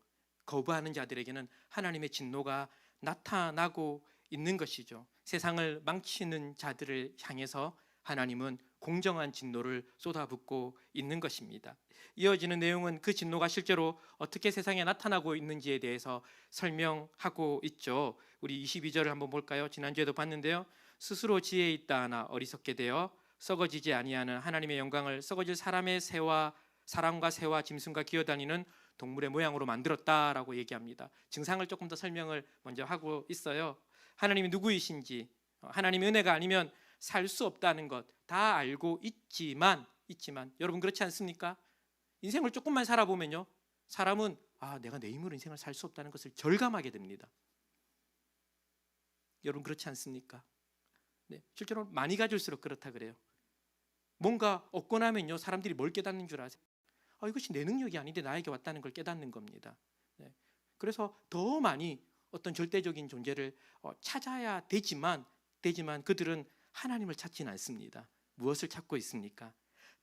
거부하는 자들에게는 하나님의 진노가 나타나고 있는 것이죠. 세상을 망치는 자들을 향해서 하나님은 공정한 진노를 쏟아붓고 있는 것입니다. 이어지는 내용은 그 진노가 실제로 어떻게 세상에 나타나고 있는지에 대해서 설명하고 있죠. 우리 22절을 한번 볼까요? 지난주에도 봤는데요, 스스로 지혜 있다 하나 어리석게 되어 썩어지지 아니하는 하나님의 영광을 썩어질 사람의 새와 사람과 새와 짐승과 기어다니는 동물의 모양으로 만들었다라고 얘기합니다. 증상을 조금 더 설명을 먼저 하고 있어요. 하나님이 누구이신지, 하나님의 은혜가 아니면 살 수 없다는 것 다 알고 있지만 여러분 그렇지 않습니까? 인생을 조금만 살아보면요, 사람은 내가 내 힘으로 인생을 살 수 없다는 것을 절감하게 됩니다. 여러분 그렇지 않습니까? 네, 실제로 많이 가질수록 그렇다 그래요. 뭔가 얻고 나면요, 사람들이 뭘 깨닫는 줄 아세요? 이것이 내 능력이 아닌데 나에게 왔다는 걸 깨닫는 겁니다. 네, 그래서 더 많이 어떤 절대적인 존재를 찾아야 되지만 그들은 하나님을 찾지는 않습니다. 무엇을 찾고 있습니까?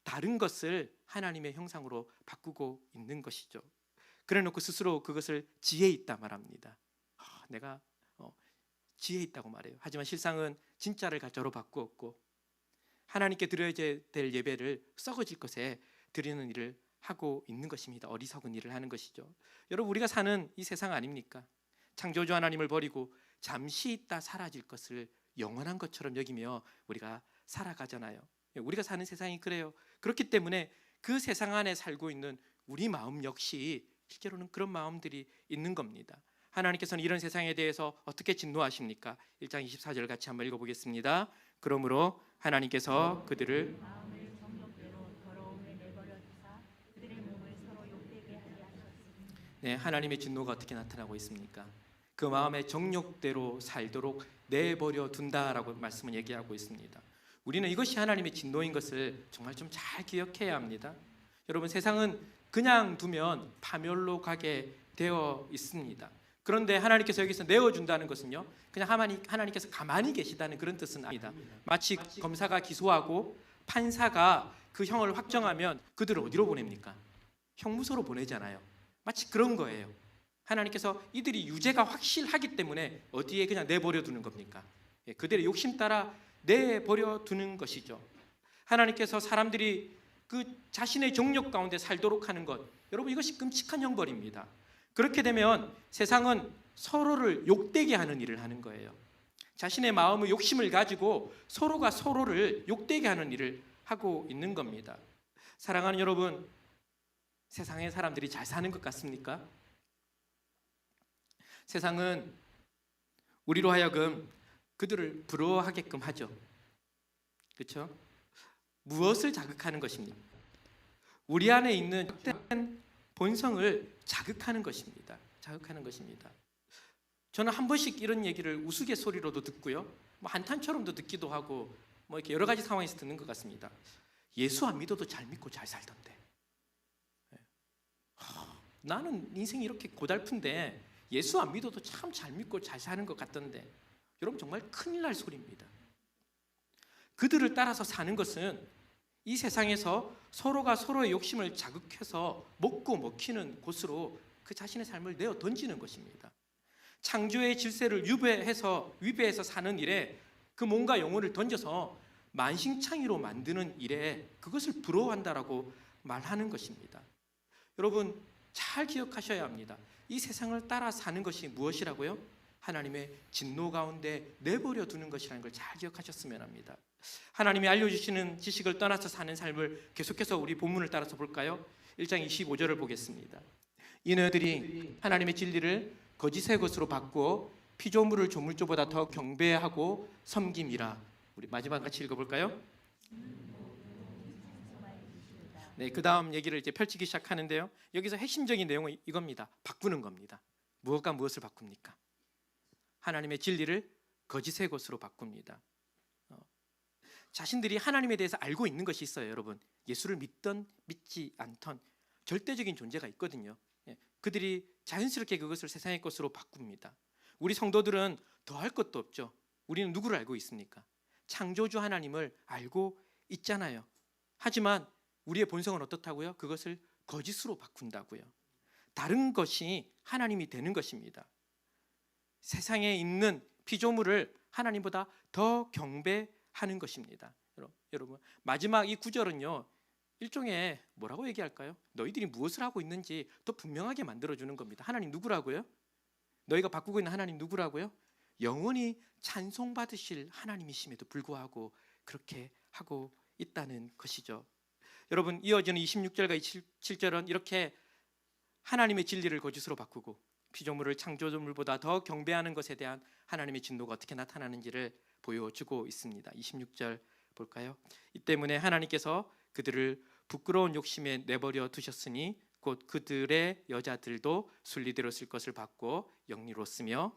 다른 것을 하나님의 형상으로 바꾸고 있는 것이죠. 그래놓고 스스로 그것을 지혜 있다 말합니다. 내가 지혜 있다고 말해요. 하지만 실상은 진짜를 가짜로 바꾸었고 하나님께 드려야 될 예배를 썩어질 것에 드리는 일을 하고 있는 것입니다. 어리석은 일을 하는 것이죠. 여러분, 우리가 사는 이 세상 아닙니까? 창조주 하나님을 버리고 잠시 있다 사라질 것을 영원한 것처럼 여기며 우리가 살아가잖아요. 우리가 사는 세상이 그래요. 그렇기 때문에 그 세상 안에 살고 있는 우리 마음 역시 실제로는 그런 마음들이 있는 겁니다. 하나님께서는 이런 세상에 대해서 어떻게 진노하십니까? 1장 24절 같이 한번 읽어보겠습니다. 그러므로 하나님께서 그들을 마음을 정욕대로 더러움에 내버려 두사 그들의 몸을 서로 욕되게 하게 하셨으니. 하나님의 진노가 어떻게 나타나고 있습니까? 그 마음의 정욕대로 살도록 내버려 둔다라고 말씀은 얘기하고 있습니다. 우리는 이것이 하나님의 진노인 것을 정말 좀 잘 기억해야 합니다. 여러분, 세상은 그냥 두면 파멸로 가게 되어 있습니다. 그런데 하나님께서 여기서 내어준다는 것은요, 그냥 하나님께서 가만히 계시다는 그런 뜻은 아니다. 마치 검사가 기소하고 판사가 그 형을 확정하면 그들을 어디로 보냅니까? 형무소로 보내잖아요. 마치 그런 거예요. 하나님께서 이들이 유죄가 확실하기 때문에 어디에 그냥 내버려 두는 겁니까? 그들의 욕심 따라 내버려 두는 것이죠. 하나님께서 사람들이 그 자신의 정욕 가운데 살도록 하는 것, 여러분, 이것이 끔찍한 형벌입니다. 그렇게 되면 세상은 서로를 욕되게 하는 일을 하는 거예요. 자신의 마음의 욕심을 가지고 서로가 서로를 욕되게 하는 일을 하고 있는 겁니다. 사랑하는 여러분, 세상의 사람들이 잘 사는 것 같습니까? 세상은 우리로 하여금 그들을 부러워하게끔 하죠. 그렇죠? 무엇을 자극하는 것입니까? 우리 안에 있는 본성을 자극하는 것입니다. 자극하는 것입니다. 저는 한 번씩 이런 얘기를 우스갯소리로도 듣고요, 뭐 한탄처럼도 듣기도 하고, 뭐 이렇게 여러 가지 상황에서 듣는 것 같습니다. 예수 안 믿어도 잘 믿고 잘 살던데. 나는 인생이 이렇게 고달픈데 예수 안 믿어도 참 잘 믿고 잘 사는 것 같던데. 여러분, 정말 큰일 날 소리입니다. 그들을 따라서 사는 것은 이 세상에서 서로가 서로의 욕심을 자극해서 먹고 먹히는 곳으로 그 자신의 삶을 내어 던지는 것입니다. 창조의 질서를 위배해서 사는 일에 그 몸과 영혼을 던져서 만신창이로 만드는 일에 그것을 부러워한다라고 말하는 것입니다. 여러분, 잘 기억하셔야 합니다. 이 세상을 따라 사는 것이 무엇이라고요? 하나님의 진노 가운데 내버려 두는 것이라는 걸 잘 기억하셨으면 합니다. 하나님이 알려주시는 지식을 떠나서 사는 삶을 계속해서 우리 본문을 따라서 볼까요? 1장 25절을 보겠습니다. 이 너희들이 하나님의 진리를 거짓의 것으로 바꾸어 피조물을 조물주보다 더 경배하고 섬김이라. 우리 마지막 같이 읽어볼까요? 네, 그 다음 얘기를 이제 펼치기 시작하는데요, 여기서 핵심적인 내용은 이겁니다. 바꾸는 겁니다. 무엇과 무엇을 바꿉니까? 하나님의 진리를 거짓의 것으로 바꿉니다. 자신들이 하나님에 대해서 알고 있는 것이 있어요. 여러분, 예수를 믿던 믿지 않던 절대적인 존재가 있거든요. 그들이 자연스럽게 그것을 세상의 것으로 바꿉니다. 우리 성도들은 더할 것도 없죠. 우리는 누구를 알고 있습니까? 창조주 하나님을 알고 있잖아요. 하지만 우리의 본성은 어떻다고요? 그것을 거짓으로 바꾼다고요. 다른 것이 하나님이 되는 것입니다. 세상에 있는 피조물을 하나님보다 더 경배하는 것입니다. 여러분, 마지막 이 구절은요, 일종의 뭐라고 얘기할까요? 너희들이 무엇을 하고 있는지 더 분명하게 만들어주는 겁니다. 하나님 누구라고요? 너희가 바꾸고 있는 하나님 누구라고요? 영원히 찬송받으실 하나님이심에도 불구하고 그렇게 하고 있다는 것이죠. 여러분, 이어지는 26절과 27절은 이렇게 하나님의 진리를 거짓으로 바꾸고 피조물을 창조물보다 더 경배하는 것에 대한 하나님의 진노가 어떻게 나타나는지를 보여주고 있습니다. 26절 볼까요? 이 때문에 하나님께서 그들을 부끄러운 욕심에 내버려 두셨으니 곧 그들의 여자들도 순리대로 쓸 것을 받고 영리로 쓰며.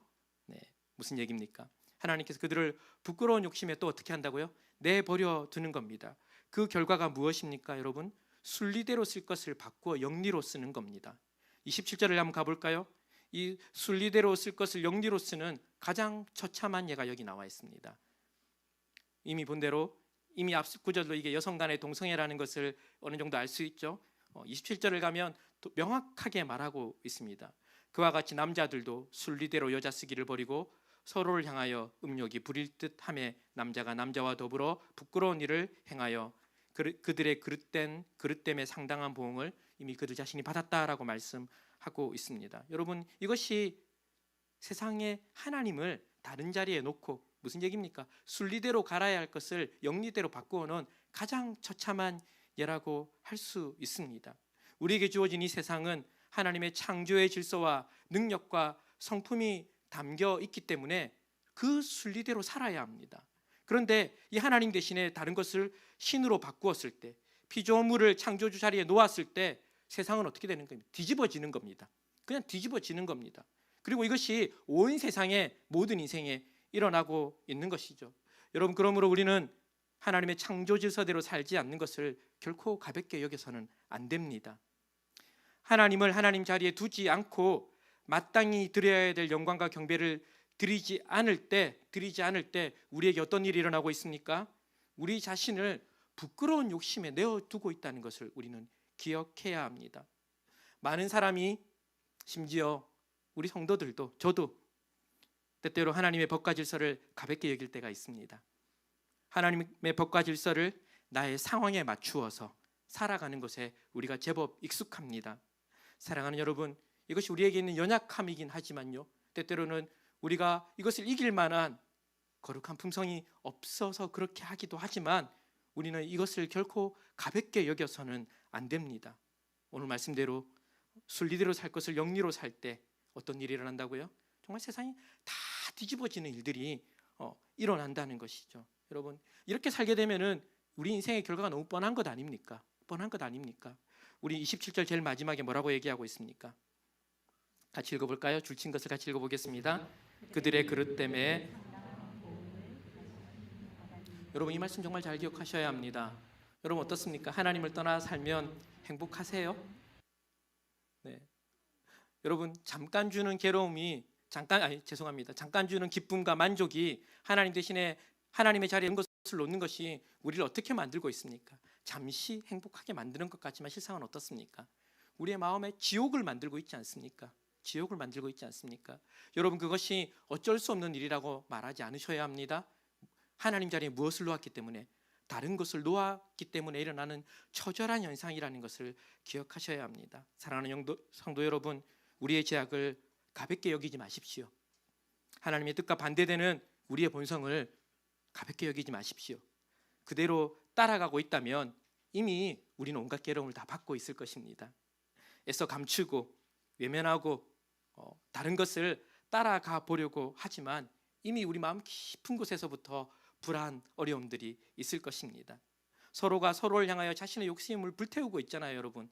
네, 무슨 얘기입니까? 하나님께서 그들을 부끄러운 욕심에 또 어떻게 한다고요? 내버려 두는 겁니다. 그 결과가 무엇입니까, 여러분? 순리대로 쓸 것을 바꾸어 영리로 쓰는 겁니다. 27절을 한번 가볼까요? 이 순리대로 쓸 것을 영리로 쓰는 가장 처참한 예가 여기 나와 있습니다. 이미 본 대로 이미 앞 구절로 이게 여성 간의 동성애라는 것을 어느 정도 알 수 있죠. 27절을 가면 또 명확하게 말하고 있습니다. 그와 같이 남자들도 순리대로 여자 쓰기를 버리고 서로를 향하여 음욕이 부릴 듯하며 남자가 남자와 더불어 부끄러운 일을 행하여 그들의 그릇됨에 상당한 보응을 이미 그들 자신이 받았다라고 말씀하고 있습니다. 여러분, 이것이 세상의 하나님을 다른 자리에 놓고 무슨 얘기입니까? 순리대로 갈아야 할 것을 영리대로 바꾸어 놓은 가장 처참한 예라고 할 수 있습니다. 우리에게 주어진 이 세상은 하나님의 창조의 질서와 능력과 성품이 담겨 있기 때문에 그 순리대로 살아야 합니다. 그런데 이 하나님 대신에 다른 것을 신으로 바꾸었을 때, 피조물을 창조주 자리에 놓았을 때 세상은 어떻게 되는 겁니까? 뒤집어지는 겁니다. 그냥 뒤집어지는 겁니다. 그리고 이것이 온 세상의 모든 인생에 일어나고 있는 것이죠. 여러분, 그러므로 우리는 하나님의 창조 질서대로 살지 않는 것을 결코 가볍게 여겨서는 안 됩니다. 하나님을 하나님 자리에 두지 않고 마땅히 드려야 될 영광과 경배를 드리지 않을 때 우리에게 어떤 일이 일어나고 있습니까? 우리 자신을 부끄러운 욕심에 내어두고 있다는 것을 우리는 기억해야 합니다. 많은 사람이, 심지어 우리 성도들도, 저도 때때로 하나님의 법과 질서를 가볍게 여길 때가 있습니다. 하나님의 법과 질서를 나의 상황에 맞추어서 살아가는 것에 우리가 제법 익숙합니다. 사랑하는 여러분, 이것이 우리에게 있는 연약함이긴 하지만요, 때때로는 우리가 이것을 이길 만한 거룩한 품성이 없어서 그렇게 하기도 하지만 우리는 이것을 결코 가볍게 여겨서는 안 됩니다. 오늘 말씀대로 순리대로 살 것을 영리로 살 때 어떤 일이 일어난다고요? 정말 세상이 다 뒤집어지는 일들이 일어난다는 것이죠. 여러분, 이렇게 살게 되면은 우리 인생의 결과가 너무 뻔한 것 아닙니까? 뻔한 것 아닙니까? 우리 27절 제일 마지막에 뭐라고 얘기하고 있습니까? 같이 읽어볼까요? 줄친 것을 같이 읽어보겠습니다. 그들의 그릇 때문에. 여러분, 이 말씀 정말 잘 기억하셔야 합니다. 여러분, 어떻습니까? 하나님을 떠나 살면 행복하세요? 네. 여러분, 잠깐 주는 괴로움이 잠깐 주는 기쁨과 만족이 하나님 대신에 하나님의 자리에 있는 것을 놓는 것이 우리를 어떻게 만들고 있습니까? 잠시 행복하게 만드는 것 같지만 실상은 어떻습니까? 우리의 마음에 지옥을 만들고 있지 않습니까? 지옥을 만들고 있지 않습니까? 여러분, 그것이 어쩔 수 없는 일이라고 말하지 않으셔야 합니다. 하나님 자리에 무엇을 놓았기 때문에, 다른 것을 놓았기 때문에 일어나는 처절한 현상이라는 것을 기억하셔야 합니다. 사랑하는 성도 여러분, 우리의 죄악을 가볍게 여기지 마십시오. 하나님의 뜻과 반대되는 우리의 본성을 가볍게 여기지 마십시오. 그대로 따라가고 있다면 이미 우리는 온갖 괴로움을 다 받고 있을 것입니다. 애써 감추고 외면하고 다른 것을 따라가 보려고 하지만 이미 우리 마음 깊은 곳에서부터 불안, 어려움들이 있을 것입니다. 서로가 서로를 향하여 자신의 욕심을 불태우고 있잖아요, 여러분.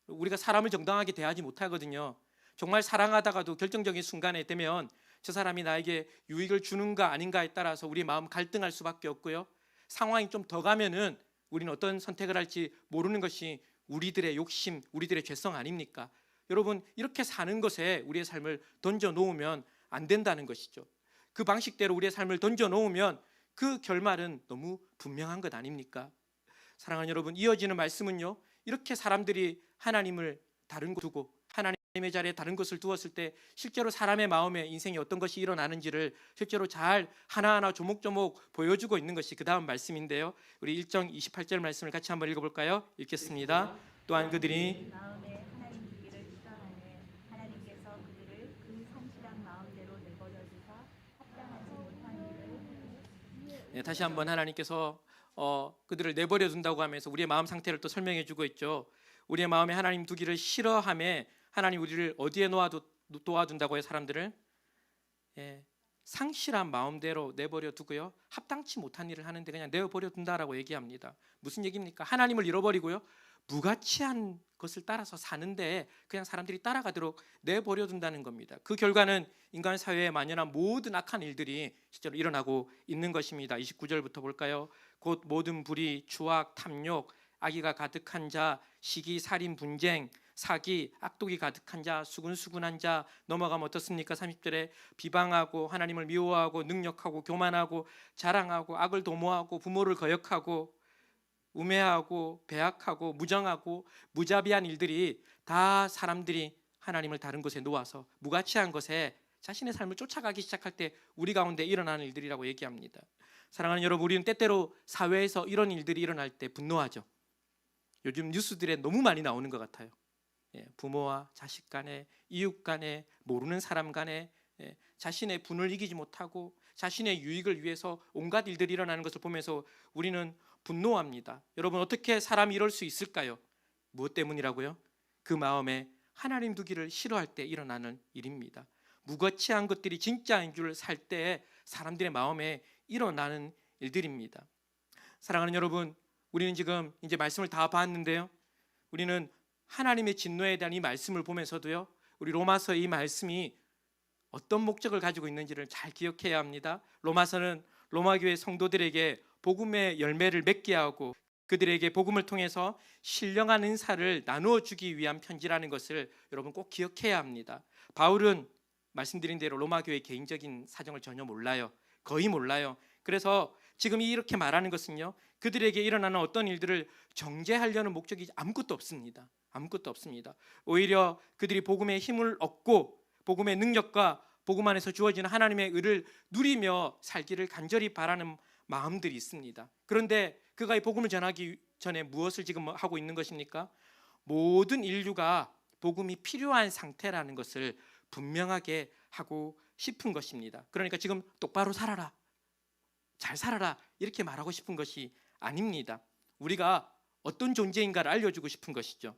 우리가 사람을 정당하게 대하지 못하거든요. 정말 사랑하다가도 결정적인 순간에 되면 저 사람이 나에게 유익을 주는가 아닌가에 따라서 우리 마음 갈등할 수밖에 없고요. 상황이 좀 더 가면은 우리는 어떤 선택을 할지 모르는 것이 우리들의 욕심, 우리들의 죄성 아닙니까? 여러분, 이렇게 사는 것에 우리의 삶을 던져 놓으면 안 된다는 것이죠. 그 방식대로 우리의 삶을 던져 놓으면 그 결말은 너무 분명한 것 아닙니까? 사랑하는 여러분, 이어지는 말씀은요, 이렇게 사람들이 하나님을 다른 곳 두고 하나님의 자리에 다른 것을 두었을 때 실제로 사람의 마음에 인생에 어떤 것이 일어나는지를 실제로 잘 하나하나 조목조목 보여주고 있는 것이 그 다음 말씀인데요, 우리 1장 28절 말씀을 같이 한번 읽어볼까요? 읽겠습니다. 또한 그들이 마음에 하나님 두기를 시전하네 하나님께서 그들을 그 성실한 마음대로 내버려 두사 합당하지 못한 일을. 다시 한번 하나님께서 그들을 내버려 둔다고 하면서 우리의 마음 상태를 또 설명해 주고 있죠. 우리의 마음에 하나님 두기를 싫어함에 하나님 우리를 어디에 놓아둔다고 해요? 사람들을 상실한 마음대로 내버려 두고요, 합당치 못한 일을 하는데 그냥 내버려 둔다라고 얘기합니다. 무슨 얘기입니까? 하나님을 잃어버리고요, 무가치한 것을 따라서 사는데 그냥 사람들이 따라가도록 내버려 둔다는 겁니다. 그 결과는 인간 사회에 만연한 모든 악한 일들이 실제로 일어나고 있는 것입니다. 29절부터 볼까요? 곧 모든 불의, 추악, 탐욕, 악의가 가득한 자, 시기, 살인, 분쟁, 사기, 악독이 가득한 자, 수근수근한 자. 넘어가면 어떻습니까? 30절에 비방하고 하나님을 미워하고 능력하고 교만하고 자랑하고 악을 도모하고 부모를 거역하고 우매하고 배악하고 무정하고 무자비한 일들이 다 사람들이 하나님을 다른 곳에 놓아서 무가치한 것에 자신의 삶을 쫓아가기 시작할 때 우리 가운데 일어나는 일들이라고 얘기합니다. 사랑하는 여러분, 우리는 때때로 사회에서 이런 일들이 일어날 때 분노하죠. 요즘 뉴스들에 너무 많이 나오는 것 같아요. 부모와 자식 간에, 이웃 간에, 모르는 사람 간에 자신의 분을 이기지 못하고 자신의 유익을 위해서 온갖 일들이 일어나는 것을 보면서 우리는 분노합니다. 여러분, 어떻게 사람이 이럴 수 있을까요? 무엇 때문이라고요? 그 마음에 하나님 두기를 싫어할 때 일어나는 일입니다. 무거치한 것들이 진짜인 줄 살 때 사람들의 마음에 일어나는 일들입니다. 사랑하는 여러분, 우리는 지금 이제 말씀을 다 봤는데요, 우리는 하나님의 진노에 대한 이 말씀을 보면서도요, 우리 로마서 이 말씀이 어떤 목적을 가지고 있는지를 잘 기억해야 합니다. 로마서는 로마 교회 성도들에게 복음의 열매를 맺게 하고 그들에게 복음을 통해서 신령한 은사를 나누어 주기 위한 편지라는 것을 여러분 꼭 기억해야 합니다. 바울은 말씀드린 대로 로마 교회의 개인적인 사정을 전혀 몰라요. 거의 몰라요. 그래서 지금 이렇게 말하는 것은요, 그들에게 일어나는 어떤 일들을 정죄하려는 목적이 아무것도 없습니다. 아무것도 없습니다. 오히려 그들이 복음의 힘을 얻고 복음의 능력과 복음 안에서 주어지는 하나님의 의를 누리며 살기를 간절히 바라는 마음들이 있습니다. 그런데 그가 이 복음을 전하기 전에 무엇을 지금 하고 있는 것입니까? 모든 인류가 복음이 필요한 상태라는 것을 분명하게 하고 싶은 것입니다. 그러니까 지금 똑바로 살아라, 잘 살아라 이렇게 말하고 싶은 것이 아닙니다. 우리가 어떤 존재인가를 알려주고 싶은 것이죠.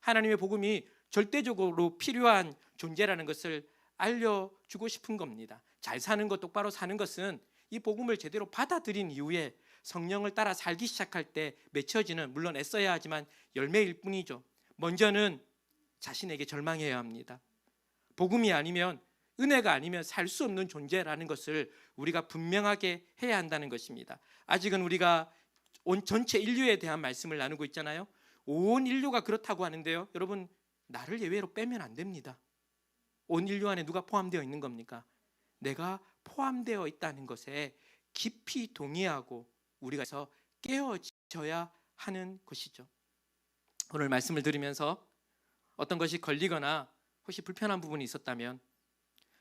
하나님의 복음이 절대적으로 필요한 존재라는 것을 알려주고 싶은 겁니다. 잘 사는 것, 똑바로 사는 것은 이 복음을 제대로 받아들인 이후에 성령을 따라 살기 시작할 때 맺혀지는, 물론 애써야 하지만 열매일 뿐이죠. 먼저는 자신에게 절망해야 합니다. 복음이 아니면, 은혜가 아니면 살 수 없는 존재라는 것을 우리가 분명하게 해야 한다는 것입니다. 아직은 우리가 온 전체 인류에 대한 말씀을 나누고 있잖아요. 온 인류가 그렇다고 하는데요, 여러분, 나를 예외로 빼면 안 됩니다. 온 인류 안에 누가 포함되어 있는 겁니까? 내가 포함되어 있다는 것에 깊이 동의하고 우리가 깨어져야 하는 것이죠. 오늘 말씀을 들으면서 어떤 것이 걸리거나 혹시 불편한 부분이 있었다면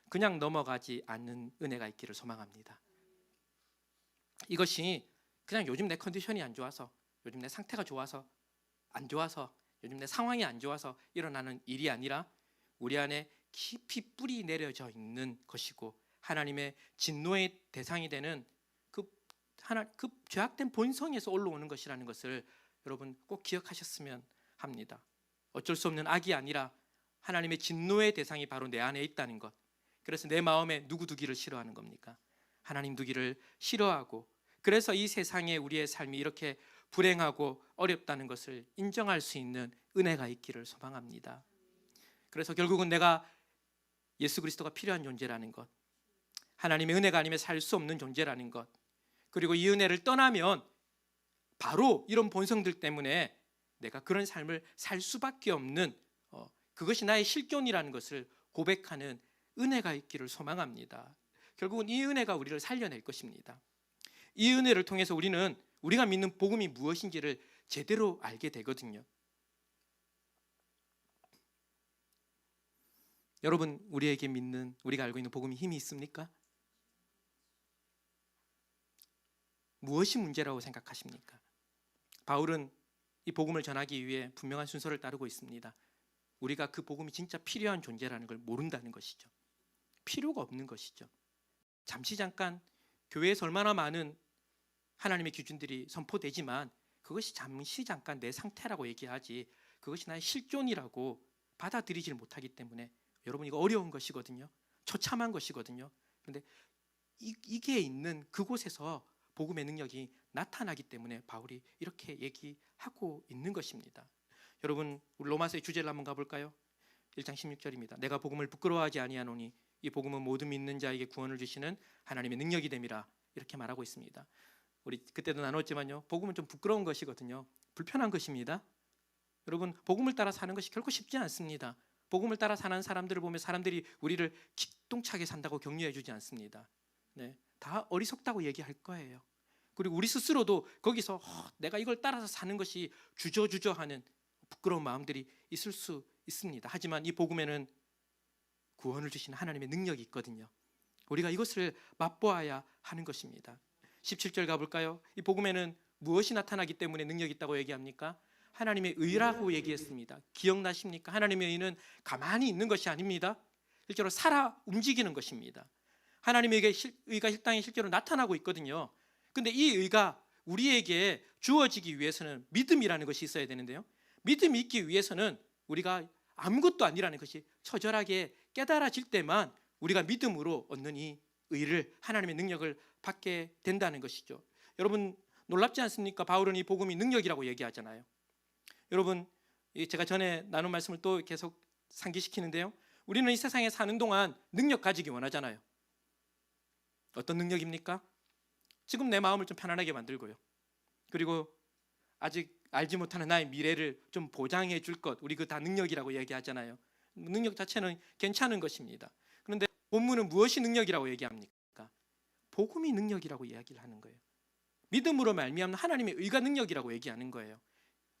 그냥 넘어가지 않는 은혜가 있기를 소망합니다. 이것이 그냥 요즘 내 컨디션이 안 좋아서, 요즘 내 상태가 좋아서, 안 좋아서, 요즘 내 상황이 안 좋아서 일어나는 일이 아니라 우리 안에 깊이 뿌리 내려져 있는 것이고 하나님의 진노의 대상이 되는 그 죄악된 본성에서 올라오는 것이라는 것을 여러분 꼭 기억하셨으면 합니다. 어쩔 수 없는 악이 아니라 하나님의 진노의 대상이 바로 내 안에 있다는 것. 그래서 내 마음에 누구 두기를 싫어하는 겁니까? 하나님 두기를 싫어하고, 그래서 이 세상에 우리의 삶이 이렇게 불행하고 어렵다는 것을 인정할 수 있는 은혜가 있기를 소망합니다. 그래서 결국은 내가 예수 그리스도가 필요한 존재라는 것, 하나님의 은혜가 아니면 살 수 없는 존재라는 것, 그리고 이 은혜를 떠나면 바로 이런 본성들 때문에 내가 그런 삶을 살 수밖에 없는, 그것이 나의 실존이라는 것을 고백하는 은혜가 있기를 소망합니다. 결국은 이 은혜가 우리를 살려낼 것입니다. 이 은혜를 통해서 우리는 우리가 믿는 복음이 무엇인지를 제대로 알게 되거든요. 여러분, 우리에게 믿는, 우리가 알고 있는 복음이 힘이 있습니까? 무엇이 문제라고 생각하십니까? 바울은 이 복음을 전하기 위해 분명한 순서를 따르고 있습니다. 우리가 그 복음이 진짜 필요한 존재라는 걸 모른다는 것이죠. 필요가 없는 것이죠. 잠깐 교회에서 얼마나 많은 하나님의 기준들이 선포되지만 그것이 잠깐 내 상태라고 얘기하지 그것이 나의 실존이라고 받아들이질 못하기 때문에 여러분, 이거 어려운 것이거든요. 처참한 것이거든요. 그런데 이게 있는 그곳에서 복음의 능력이 나타나기 때문에 바울이 이렇게 얘기하고 있는 것입니다. 여러분, 우리 로마서의 주제를 한번 가볼까요? 1장 16절입니다. 내가 복음을 부끄러워하지 아니하노니 이 복음은 모든 믿는 자에게 구원을 주시는 하나님의 능력이 됨이라, 이렇게 말하고 있습니다. 우리 그때도 나눴지만요, 복음은 좀 부끄러운 것이거든요. 불편한 것입니다. 여러분, 복음을 따라 사는 것이 결코 쉽지 않습니다. 복음을 따라 사는 사람들을 보면 사람들이 우리를 기똥차게 산다고 격려해 주지 않습니다. 네, 다 어리석다고 얘기할 거예요. 그리고 우리 스스로도 거기서 내가 이걸 따라서 사는 것이 주저하는 부끄러운 마음들이 있을 수 있습니다. 하지만 이 복음에는 구원을 주시는 하나님의 능력이 있거든요. 우리가 이것을 맛보아야 하는 것입니다. 17절 가볼까요? 이 복음에는 무엇이 나타나기 때문에 능력이 있다고 얘기합니까? 하나님의 의라고 얘기했습니다. 기억나십니까? 하나님의 의는 가만히 있는 것이 아닙니다. 실제로 살아 움직이는 것입니다. 하나님의 의가 이 땅에 실제로 나타나고 있거든요. 근데 이 의가 우리에게 주어지기 위해서는 믿음이라는 것이 있어야 되는데요, 믿음이 있기 위해서는 우리가 아무것도 아니라는 것이 처절하게 깨달아질 때만 우리가 믿음으로 얻는 이 의를, 하나님의 능력을 받게 된다는 것이죠. 여러분, 놀랍지 않습니까? 바울은 이 복음이 능력이라고 얘기하잖아요. 여러분, 제가 전에 나눈 말씀을 또 계속 상기시키는데요, 우리는 이 세상에 사는 동안 능력 가지기 원하잖아요. 어떤 능력입니까? 지금 내 마음을 좀 편안하게 만들고요. 그리고 아직 알지 못하는 나의 미래를 좀 보장해 줄 것, 우리 그 다 능력이라고 얘기하잖아요. 능력 자체는 괜찮은 것입니다. 그런데 본문은 무엇이 능력이라고 얘기합니까? 복음이 능력이라고 이야기를 하는 거예요. 믿음으로 말미암는 하나님의 의가 능력이라고 얘기하는 거예요.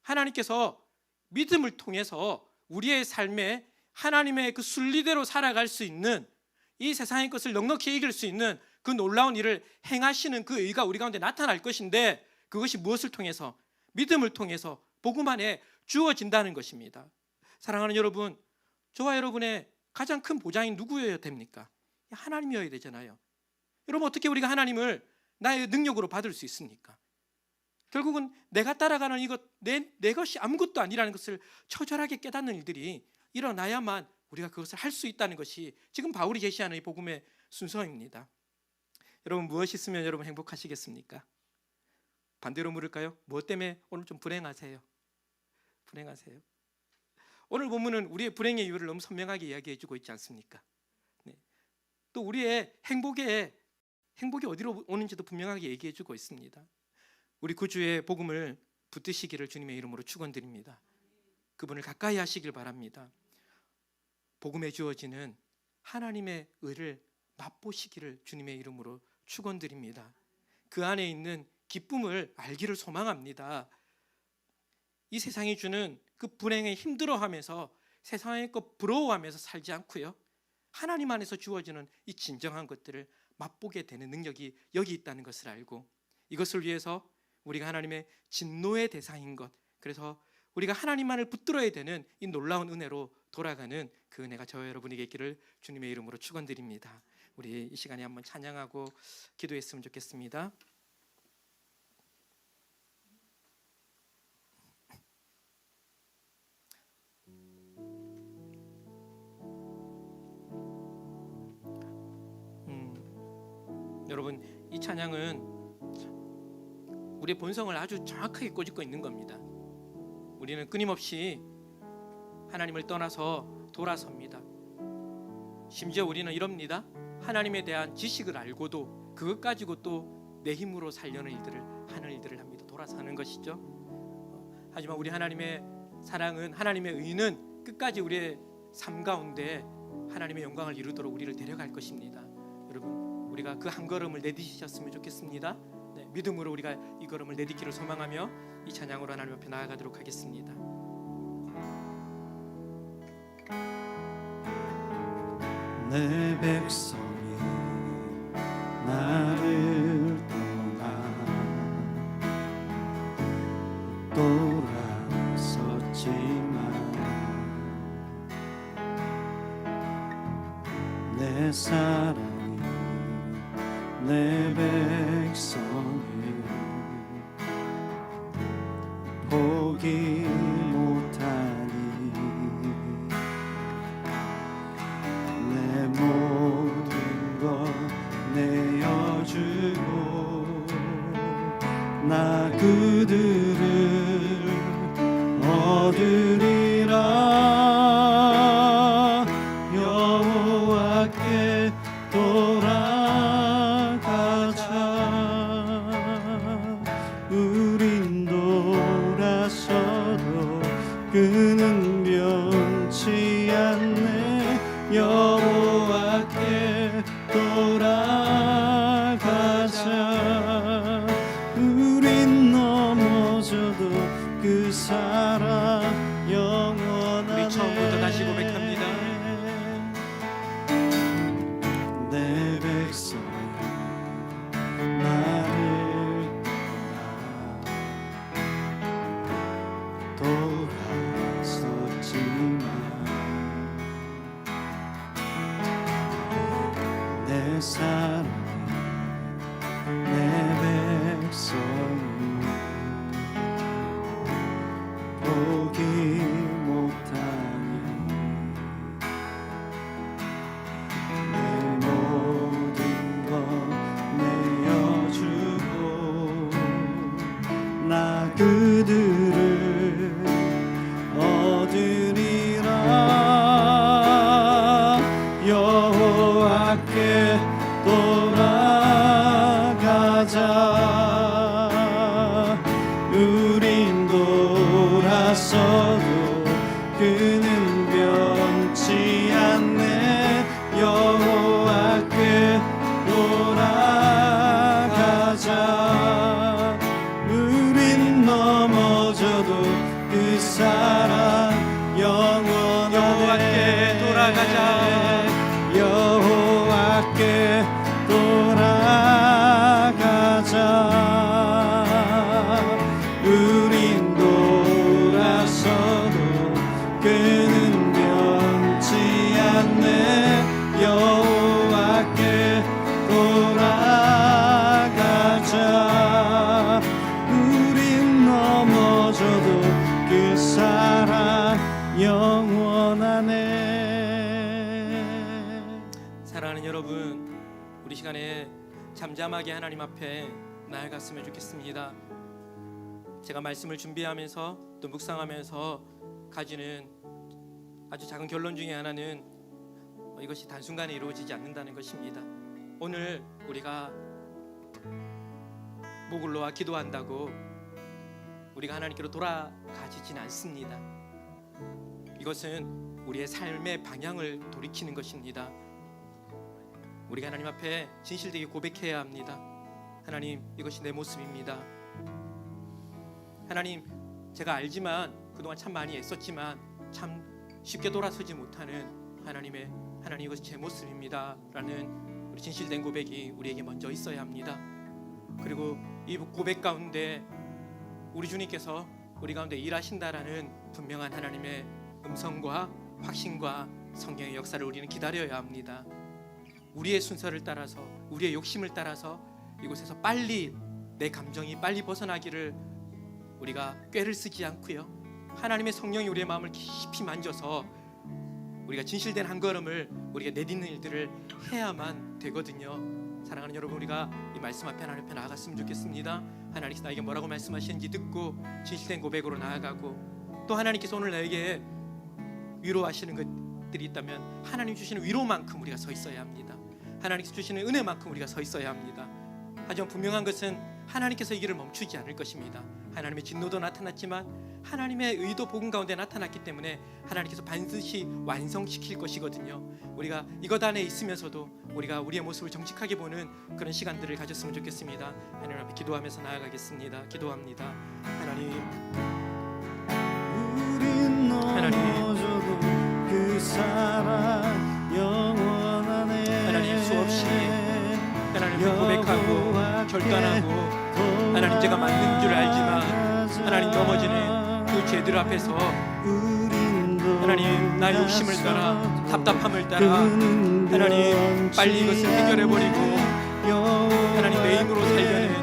하나님께서 믿음을 통해서 우리의 삶에 하나님의 그 순리대로 살아갈 수 있는, 이 세상의 것을 넉넉히 이길 수 있는 그 놀라운 일을 행하시는 그 의가 우리 가운데 나타날 것인데, 그것이 무엇을 통해서? 믿음을 통해서 복음 안에 주어진다는 것입니다. 사랑하는 여러분, 저와 여러분의 가장 큰 보장이 누구여야 됩니까? 하나님이어야 되잖아요. 여러분, 어떻게 우리가 하나님을 나의 능력으로 받을 수 있습니까? 결국은 내가 따라가는 이것, 내 것이 아무것도 아니라는 것을 처절하게 깨닫는 일들이 일어나야만 우리가 그것을 할 수 있다는 것이 지금 바울이 제시하는 이 복음의 순서입니다. 여러분, 무엇이 있으면 여러분 행복하시겠습니까? 반대로 물을까요? 무엇 때문에 오늘 좀 불행하세요? 불행하세요? 오늘 본문은 우리의 불행의 이유를 너무 선명하게 이야기해 주고 있지 않습니까? 네. 또 우리의 행복이 어디로 오는지도 분명하게 얘기해 주고 있습니다. 우리 구주의 복음을 붙드시기를 주님의 이름으로 축원드립니다. 그분을 가까이 하시길 바랍니다. 복음에 주어지는 하나님의 의를 맛보시기를 주님의 이름으로 축원드립니다. 그 안에 있는 기쁨을 알기를 소망합니다. 이 세상이 주는 그 불행에 힘들어하면서 세상의 것 부러워하면서 살지 않고요, 하나님 안에서 주어지는 이 진정한 것들을 맛보게 되는 능력이 여기 있다는 것을 알고, 이것을 위해서 우리가 하나님의 진노의 대상인 것, 그래서 우리가 하나님만을 붙들어야 되는 이 놀라운 은혜로 돌아가는 그 은혜가 저와 여러분에게 있기를 주님의 이름으로 축원드립니다. 우리 이 시간에 한번 찬양하고 기도했으면 좋겠습니다. 여러분, 이 찬양은 우리의 본성을 아주 정확하게 꼬집고 있는 겁니다. 우리는 끊임없이 하나님을 떠나서 돌아섭니다. 심지어 우리는 이럽니다. 하나님에 대한 지식을 알고도 그것 가지고 또 내 힘으로 살려는 일들을 하는 일들을 합니다. 돌아서는 것이죠. 하지만 우리 하나님의 사랑은, 하나님의 의는 끝까지 우리의 삶 가운데 하나님의 영광을 이루도록 우리를 데려갈 것입니다. 여러분, 우리가 그 한 걸음을 내디디셨으면 좋겠습니다. 네, 믿음으로 우리가 이 걸음을 내딛기를 소망하며 이 찬양으로 하나님 앞에 나아가도록 하겠습니다. 내 백성이 나를 떠나 돌아섰지만 내 사랑이 내 백성을 포기 못하니 내 모든 것 내어주고 나 그들을 얻으리라. 여호와께 돌아가자. 우린 돌아서도 그는 변치 않네. 여호와께 돌아가자. 우린 넘어져도 그 사랑 영원하네. 우리 처음부터 다시 고백합니다. 내 백성 나를 떠나 돌아섰지만 내 사랑이 내 백성이 포기 못하니 내 모든 것 내어주고 나 그들을 얻으리라. 돌아가자. 여호와께 돌아가자. 우린 돌아서도 그는 변치 않네. 여호와께 돌아가자. 우린 넘어져도 그 사랑 영원하네. 사랑하는 여러분, 우리 시간에 잠잠하게 하나님 앞에 나아갔으면 좋겠습니다. 제가 말씀을 준비하면서 또 묵상하면서 가지는 아주 작은 결론 중에 하나는 이것이 단순간에 이루어지지 않는다는 것입니다. 오늘 우리가 목을 놓아 기도한다고 우리가 하나님께로 돌아가지진 않습니다. 이것은 우리의 삶의 방향을 돌이키는 것입니다. 우리가 하나님 앞에 진실되게 고백해야 합니다. 하나님, 이것이 내 모습입니다. 하나님, 제가 알지만 그동안 참 많이 애썼지만 참 쉽게 돌아서지 못하는 하나님, 이것이 제 모습입니다 라는 우리 진실된 고백이 우리에게 먼저 있어야 합니다. 그리고 이 고백 가운데 우리 주님께서 우리 가운데 일하신다라는 분명한 하나님의 음성과 확신과 성령의 역사를 우리는 기다려야 합니다. 우리의 순서를 따라서, 우리의 욕심을 따라서 이곳에서 빨리 내 감정이 빨리 벗어나기를 우리가 꾀를 쓰지 않고요, 하나님의 성령이 우리의 마음을 깊이 만져서 우리가 진실된 한 걸음을 우리가 내딛는 일들을 해야만 되거든요. 사랑하는 여러분, 우리가 이 말씀 앞에 하나님 앞에 나아갔으면 좋겠습니다. 하나님께서 나에게 뭐라고 말씀하시는지 듣고 진실된 고백으로 나아가고, 또 하나님께서 오늘 나에게 위로하시는 것들이 있다면 하나님 주시는 위로만큼 우리가 서 있어야 합니다. 하나님께서 주시는 은혜만큼 우리가 서 있어야 합니다. 하지만 분명한 것은 하나님께서 이 길을 멈추지 않을 것입니다. 하나님의 진노도 나타났지만 하나님의 의도 복음 가운데 나타났기 때문에 하나님께서 반드시 완성시킬 것이거든요. 우리가 이것 안에 있으면서도 우리가 우리의 모습을 정직하게 보는 그런 시간들을 가졌으면 좋겠습니다. 하나님 앞에 기도하면서 나아가겠습니다. 기도합니다. 넘어져도 그 사랑 영원하네. 하나님, 수없이 하나님을 고백하고 결단하고 하나님, 제가 맞는 줄 알지만 하나님 넘어지는 그 죄들 앞에서 하나님, 나의 욕심을 따라 답답함을 따라 하나님 빨리 이것을 해결해버리고 하나님 내 힘으로 살려는,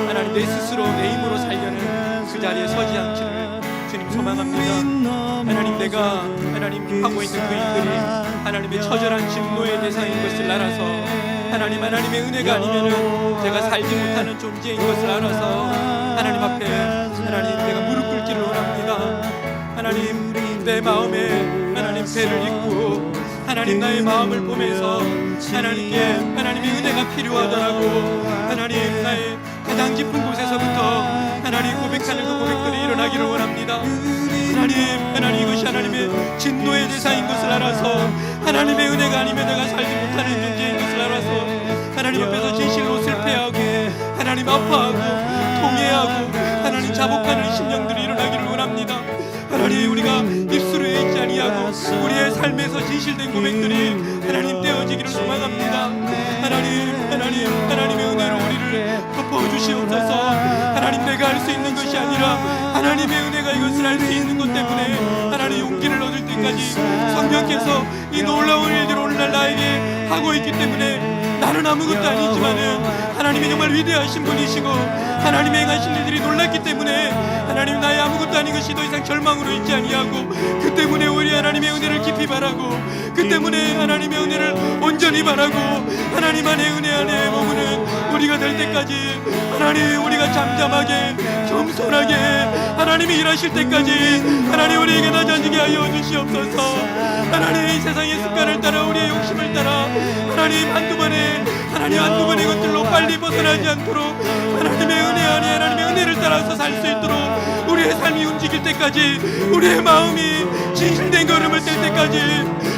하나님 내 스스로 내 힘으로 살려는 그 자리에 서지 않기를 주님 소망합니다. 하나님, 내가 하나님 하고 있는 그 일들이 하나님의 처절한 진노의 대상인 것을 알아서 하나님의 은혜가 아니면은 제가 살지 못하는 존재인 것을 알아서 하나님 앞에 하나님 내가 무릎 꿇기를 원합니다. 하나님, 내 마음에 하나님 배를 잇고 하나님 나의 마음을 보면서 하나님께 하나님의 은혜가 필요하더라고 하나님 나의 가장 깊은 곳에서부터 하나님 고백하는 그 고백들이 일어나기를 원합니다. 하나님 이것이 하나님의 진노의 대상인 것을 알아서 하나님의 은혜가 아니면 내가 살지 못하는 존재인 것을 알아서 하나님 앞에서 진실로 슬퍼하고 하나님 아파하고 통회하고 하나님 자복하는 심령들이 일어나기를 원합니다. 하나님, 우리가 입술을 잊지 아니하고 우리의 삶에서 진실된 고백들이 하나님 떼어지기를 소망합니다. 하나님의 은혜로 우리를 덮어주시옵소서. 하나님, 내가 할 수 있는 것이 아니라 하나님의 은혜가 이것을 할 수 있는 것 때문에 하나님 용기를 얻을 때까지 성령께서 이 놀라운 일들을 오늘날 나에게 하고 있기 때문에 나는 아무것도 아니지만은 하나님이 정말 위대하신 분이시고 하나님의 행하신 일들이 놀랐기 때문에 하나님, 나의 아무것도 아닌 것이 더 이상 절망으로 있지 아니하고 그 때문에 우리 하나님의 은혜를 깊이 바라고 그 때문에 하나님의 은혜를 온전히 바라고 하나님 안의 은혜 안에 머무는 우리가 될 때까지 하나님, 우리가 잠잠하게 겸손하게 하나님이 일하실 때까지 하나님 우리에게 낮아지게 하여 주시옵소서. 하나님, 이 세상의 습관을 따라 우리의 욕심을 따라 하나님 한두 번의 것들로 빨리 벗어나지 않도록 하나님의 은혜 안에 하나님의 은혜를 따라서 살 수 있도록 우리의 삶이 움직일 때까지 우리의 마음이 진실된 걸음을 뗄 때까지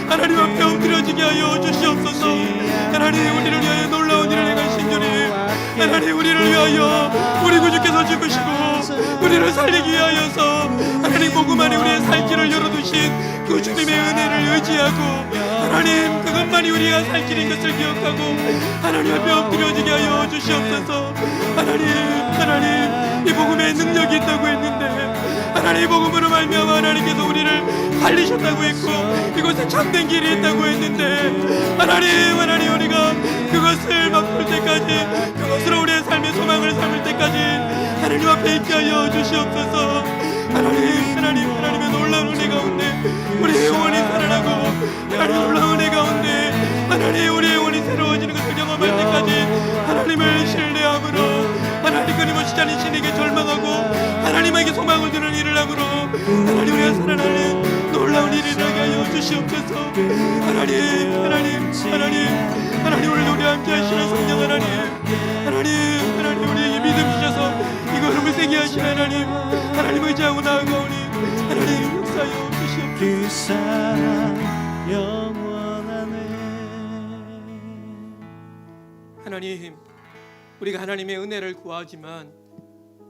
하나님 앞에 엎드려지게 하여 주시옵소서. 하나님, 우리를 위하여 놀라운 일을 행하신 주님, 하나님 우리를 위하여 우리 구주께서 죽으시고 우리 우리를 살리기 위하여서 하나님 복음 안에 우리의 살 길을 열어두신 그 주님의 은혜를 의지하고 하나님 그것만이 우리가 살 길인 것을 기억하고 하나님 앞에 엎드려지게 하여 주시옵소서. 하나님 이 복음에 능력이 있다고 했는데 하나님 이 복음으로 말미암아 하나님께서 우리를 살리셨다고 했고 이곳에 참된 길이 있다고 했는데 하나님 우리가 그것을 맛볼 때까지 그것으로 우리의 삶의 소망을 삼을 때까지 하나님 앞에 있게 하여 주시옵소서. 하나님의 놀라운 은혜 가운데 우리의 영혼이 살아나고 하나님 놀라운 은혜 가운데 하나님 우리의 영혼이 새로워지는 것을 경험할 때까지 하나님을 신뢰함으로 하나님 끊임없이 자신에게 절망하고 하나님에게 소망을 두는 일을 함으로 하나님 우리가 살아나는 놀라운 일을 하게 하여 주시옵소서. 하나님 오늘 우리와 함께 하시는 성령 하나님 우리에게 믿음 주셔서 이거 흐름을 세게 하시는 하나님 의지하고 나아가오니 하나님 역사하여 주시옵소서. 그 사랑 영원하네. 하나님 우리가 하나님의 은혜를 구하지만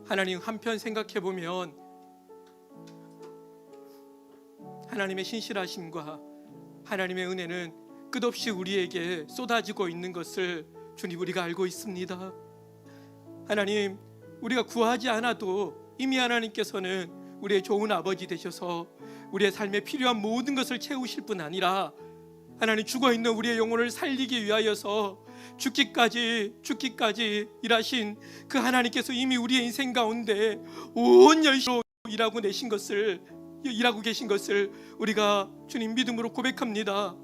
하나님 한편 생각해 보면 하나님의 신실하심과 하나님의 은혜는 끝없이 우리에게 쏟아지고 있는 것을 주님 우리가 알고 있습니다. 하나님 우리가 구하지 않아도 이미 하나님께서는 우리의 좋은 아버지 되셔서 우리의 삶에 필요한 모든 것을 채우실 뿐 아니라 하나님 죽어있는 우리의 영혼을 살리기 위하여서 죽기까지 일하신 그 하나님께서 이미 우리의 인생 가운데 온 열심으로 일하고 계신 것을 우리가 주님 믿음으로 고백합니다.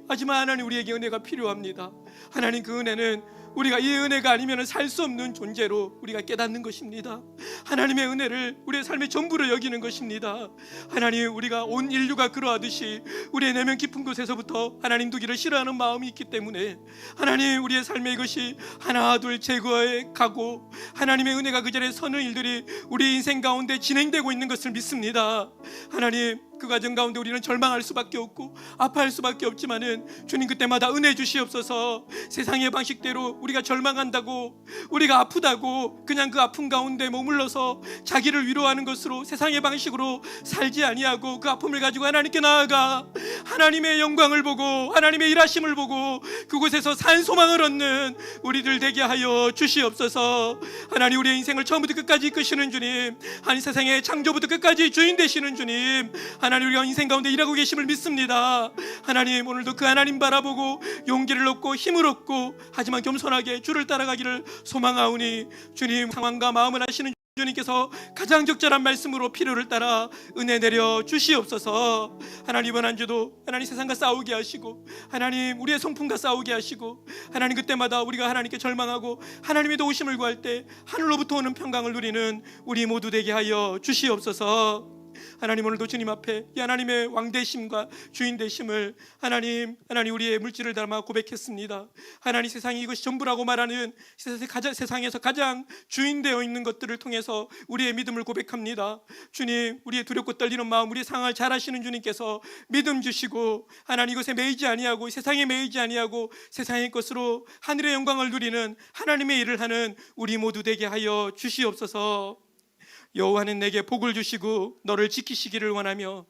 하지만 하나님 우리에게 은혜가 필요합니다. 하나님 그 은혜는 우리가 이 은혜가 아니면 살 수 없는 존재로 우리가 깨닫는 것입니다. 하나님의 은혜를 우리의 삶의 전부로 여기는 것입니다. 하나님 우리가 온 인류가 그러하듯이 우리의 내면 깊은 곳에서부터 하나님 두기를 싫어하는 마음이 있기 때문에 하나님 우리의 삶에 이것이 하나 둘 제거해 가고 하나님의 은혜가 그 자리에 서는 일들이 우리 인생 가운데 진행되고 있는 것을 믿습니다. 하나님 그 과정 가운데 우리는 절망할 수밖에 없고 아파할 수밖에 없지만은 주님 그때마다 은혜 주시옵소서. 세상의 방식대로 우리가 절망한다고 우리가 아프다고 그냥 그 아픔 가운데 머물러서 자기를 위로하는 것으로 세상의 방식으로 살지 아니하고 그 아픔을 가지고 하나님께 나아가 하나님의 영광을 보고 하나님의 일하심을 보고 그곳에서 산 소망을 얻는 우리들 되게 하여 주시옵소서. 하나님 우리의 인생을 처음부터 끝까지 이끄시는 주님, 하나님 세상의 창조부터 끝까지 주인 되시는 주님, 하나님 우리가 인생 가운데 일하고 계심을 믿습니다. 하나님 오늘도 그 하나님 바라보고 용기를 얻고 힘을 얻고 하지만 겸손하게 주를 따라가기를 소망하오니 주님 상황과 마음을 아시는 주님께서 가장 적절한 말씀으로 필요를 따라 은혜 내려 주시옵소서. 하나님 이번 한 주도 하나님 세상과 싸우게 하시고 하나님 우리의 성품과 싸우게 하시고 하나님 그때마다 우리가 하나님께 절망하고 하나님의 도우심을 구할 때 하늘로부터 오는 평강을 누리는 우리 모두 되게 하여 주시옵소서. 하나님 오늘도 주님 앞에 이 하나님의 왕되심과 주인되심을 하나님 우리의 물질을 담아 고백했습니다. 하나님 세상이 이것이 전부라고 말하는 세상에서 가장 주인되어 있는 것들을 통해서 우리의 믿음을 고백합니다. 주님 우리의 두렵고 떨리는 마음 우리의 상황을 잘 아시는 주님께서 믿음 주시고 하나님 이것에 매이지 아니하고 세상에 매이지 아니하고 세상의 것으로 하늘의 영광을 누리는 하나님의 일을 하는 우리 모두 되게 하여 주시옵소서. 여호와는 내게 복을 주시고 너를 지키시기를 원하며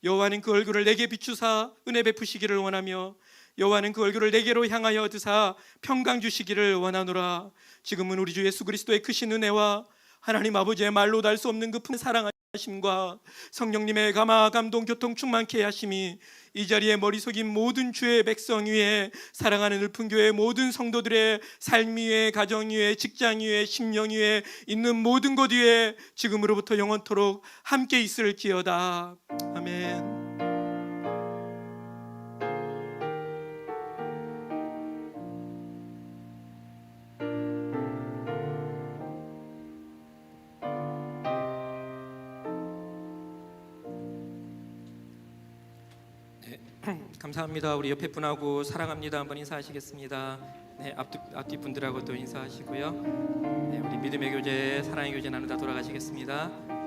여호와는 그 얼굴을 내게 비추사 은혜 베푸시기를 원하며 여호와는 그 얼굴을 내게로 향하여 드사 평강 주시기를 원하노라. 지금은 우리 주 예수 그리스도의 크신 은혜와 하나님 아버지의 말로 달 수 없는 그 품 사랑하심과 성령님의 감화 감동 교통 충만케 하심이 이 자리에 머리 숙인 모든 주의 백성 위에 사랑하는 을품교회 모든 성도들의 삶 위에 가정 위에 직장 위에 심령 위에 있는 모든 곳 위에 지금으로부터 영원토록 함께 있을지어다. 아멘. 감사합니다. 우리 옆에 분하고 사랑합니다 한번 인사하시겠습니다. 네, 앞뒤 분들하고 또 인사하시고요. 네, 우리 믿음의 교제, 사랑의 교제 나누다 돌아가시겠습니다.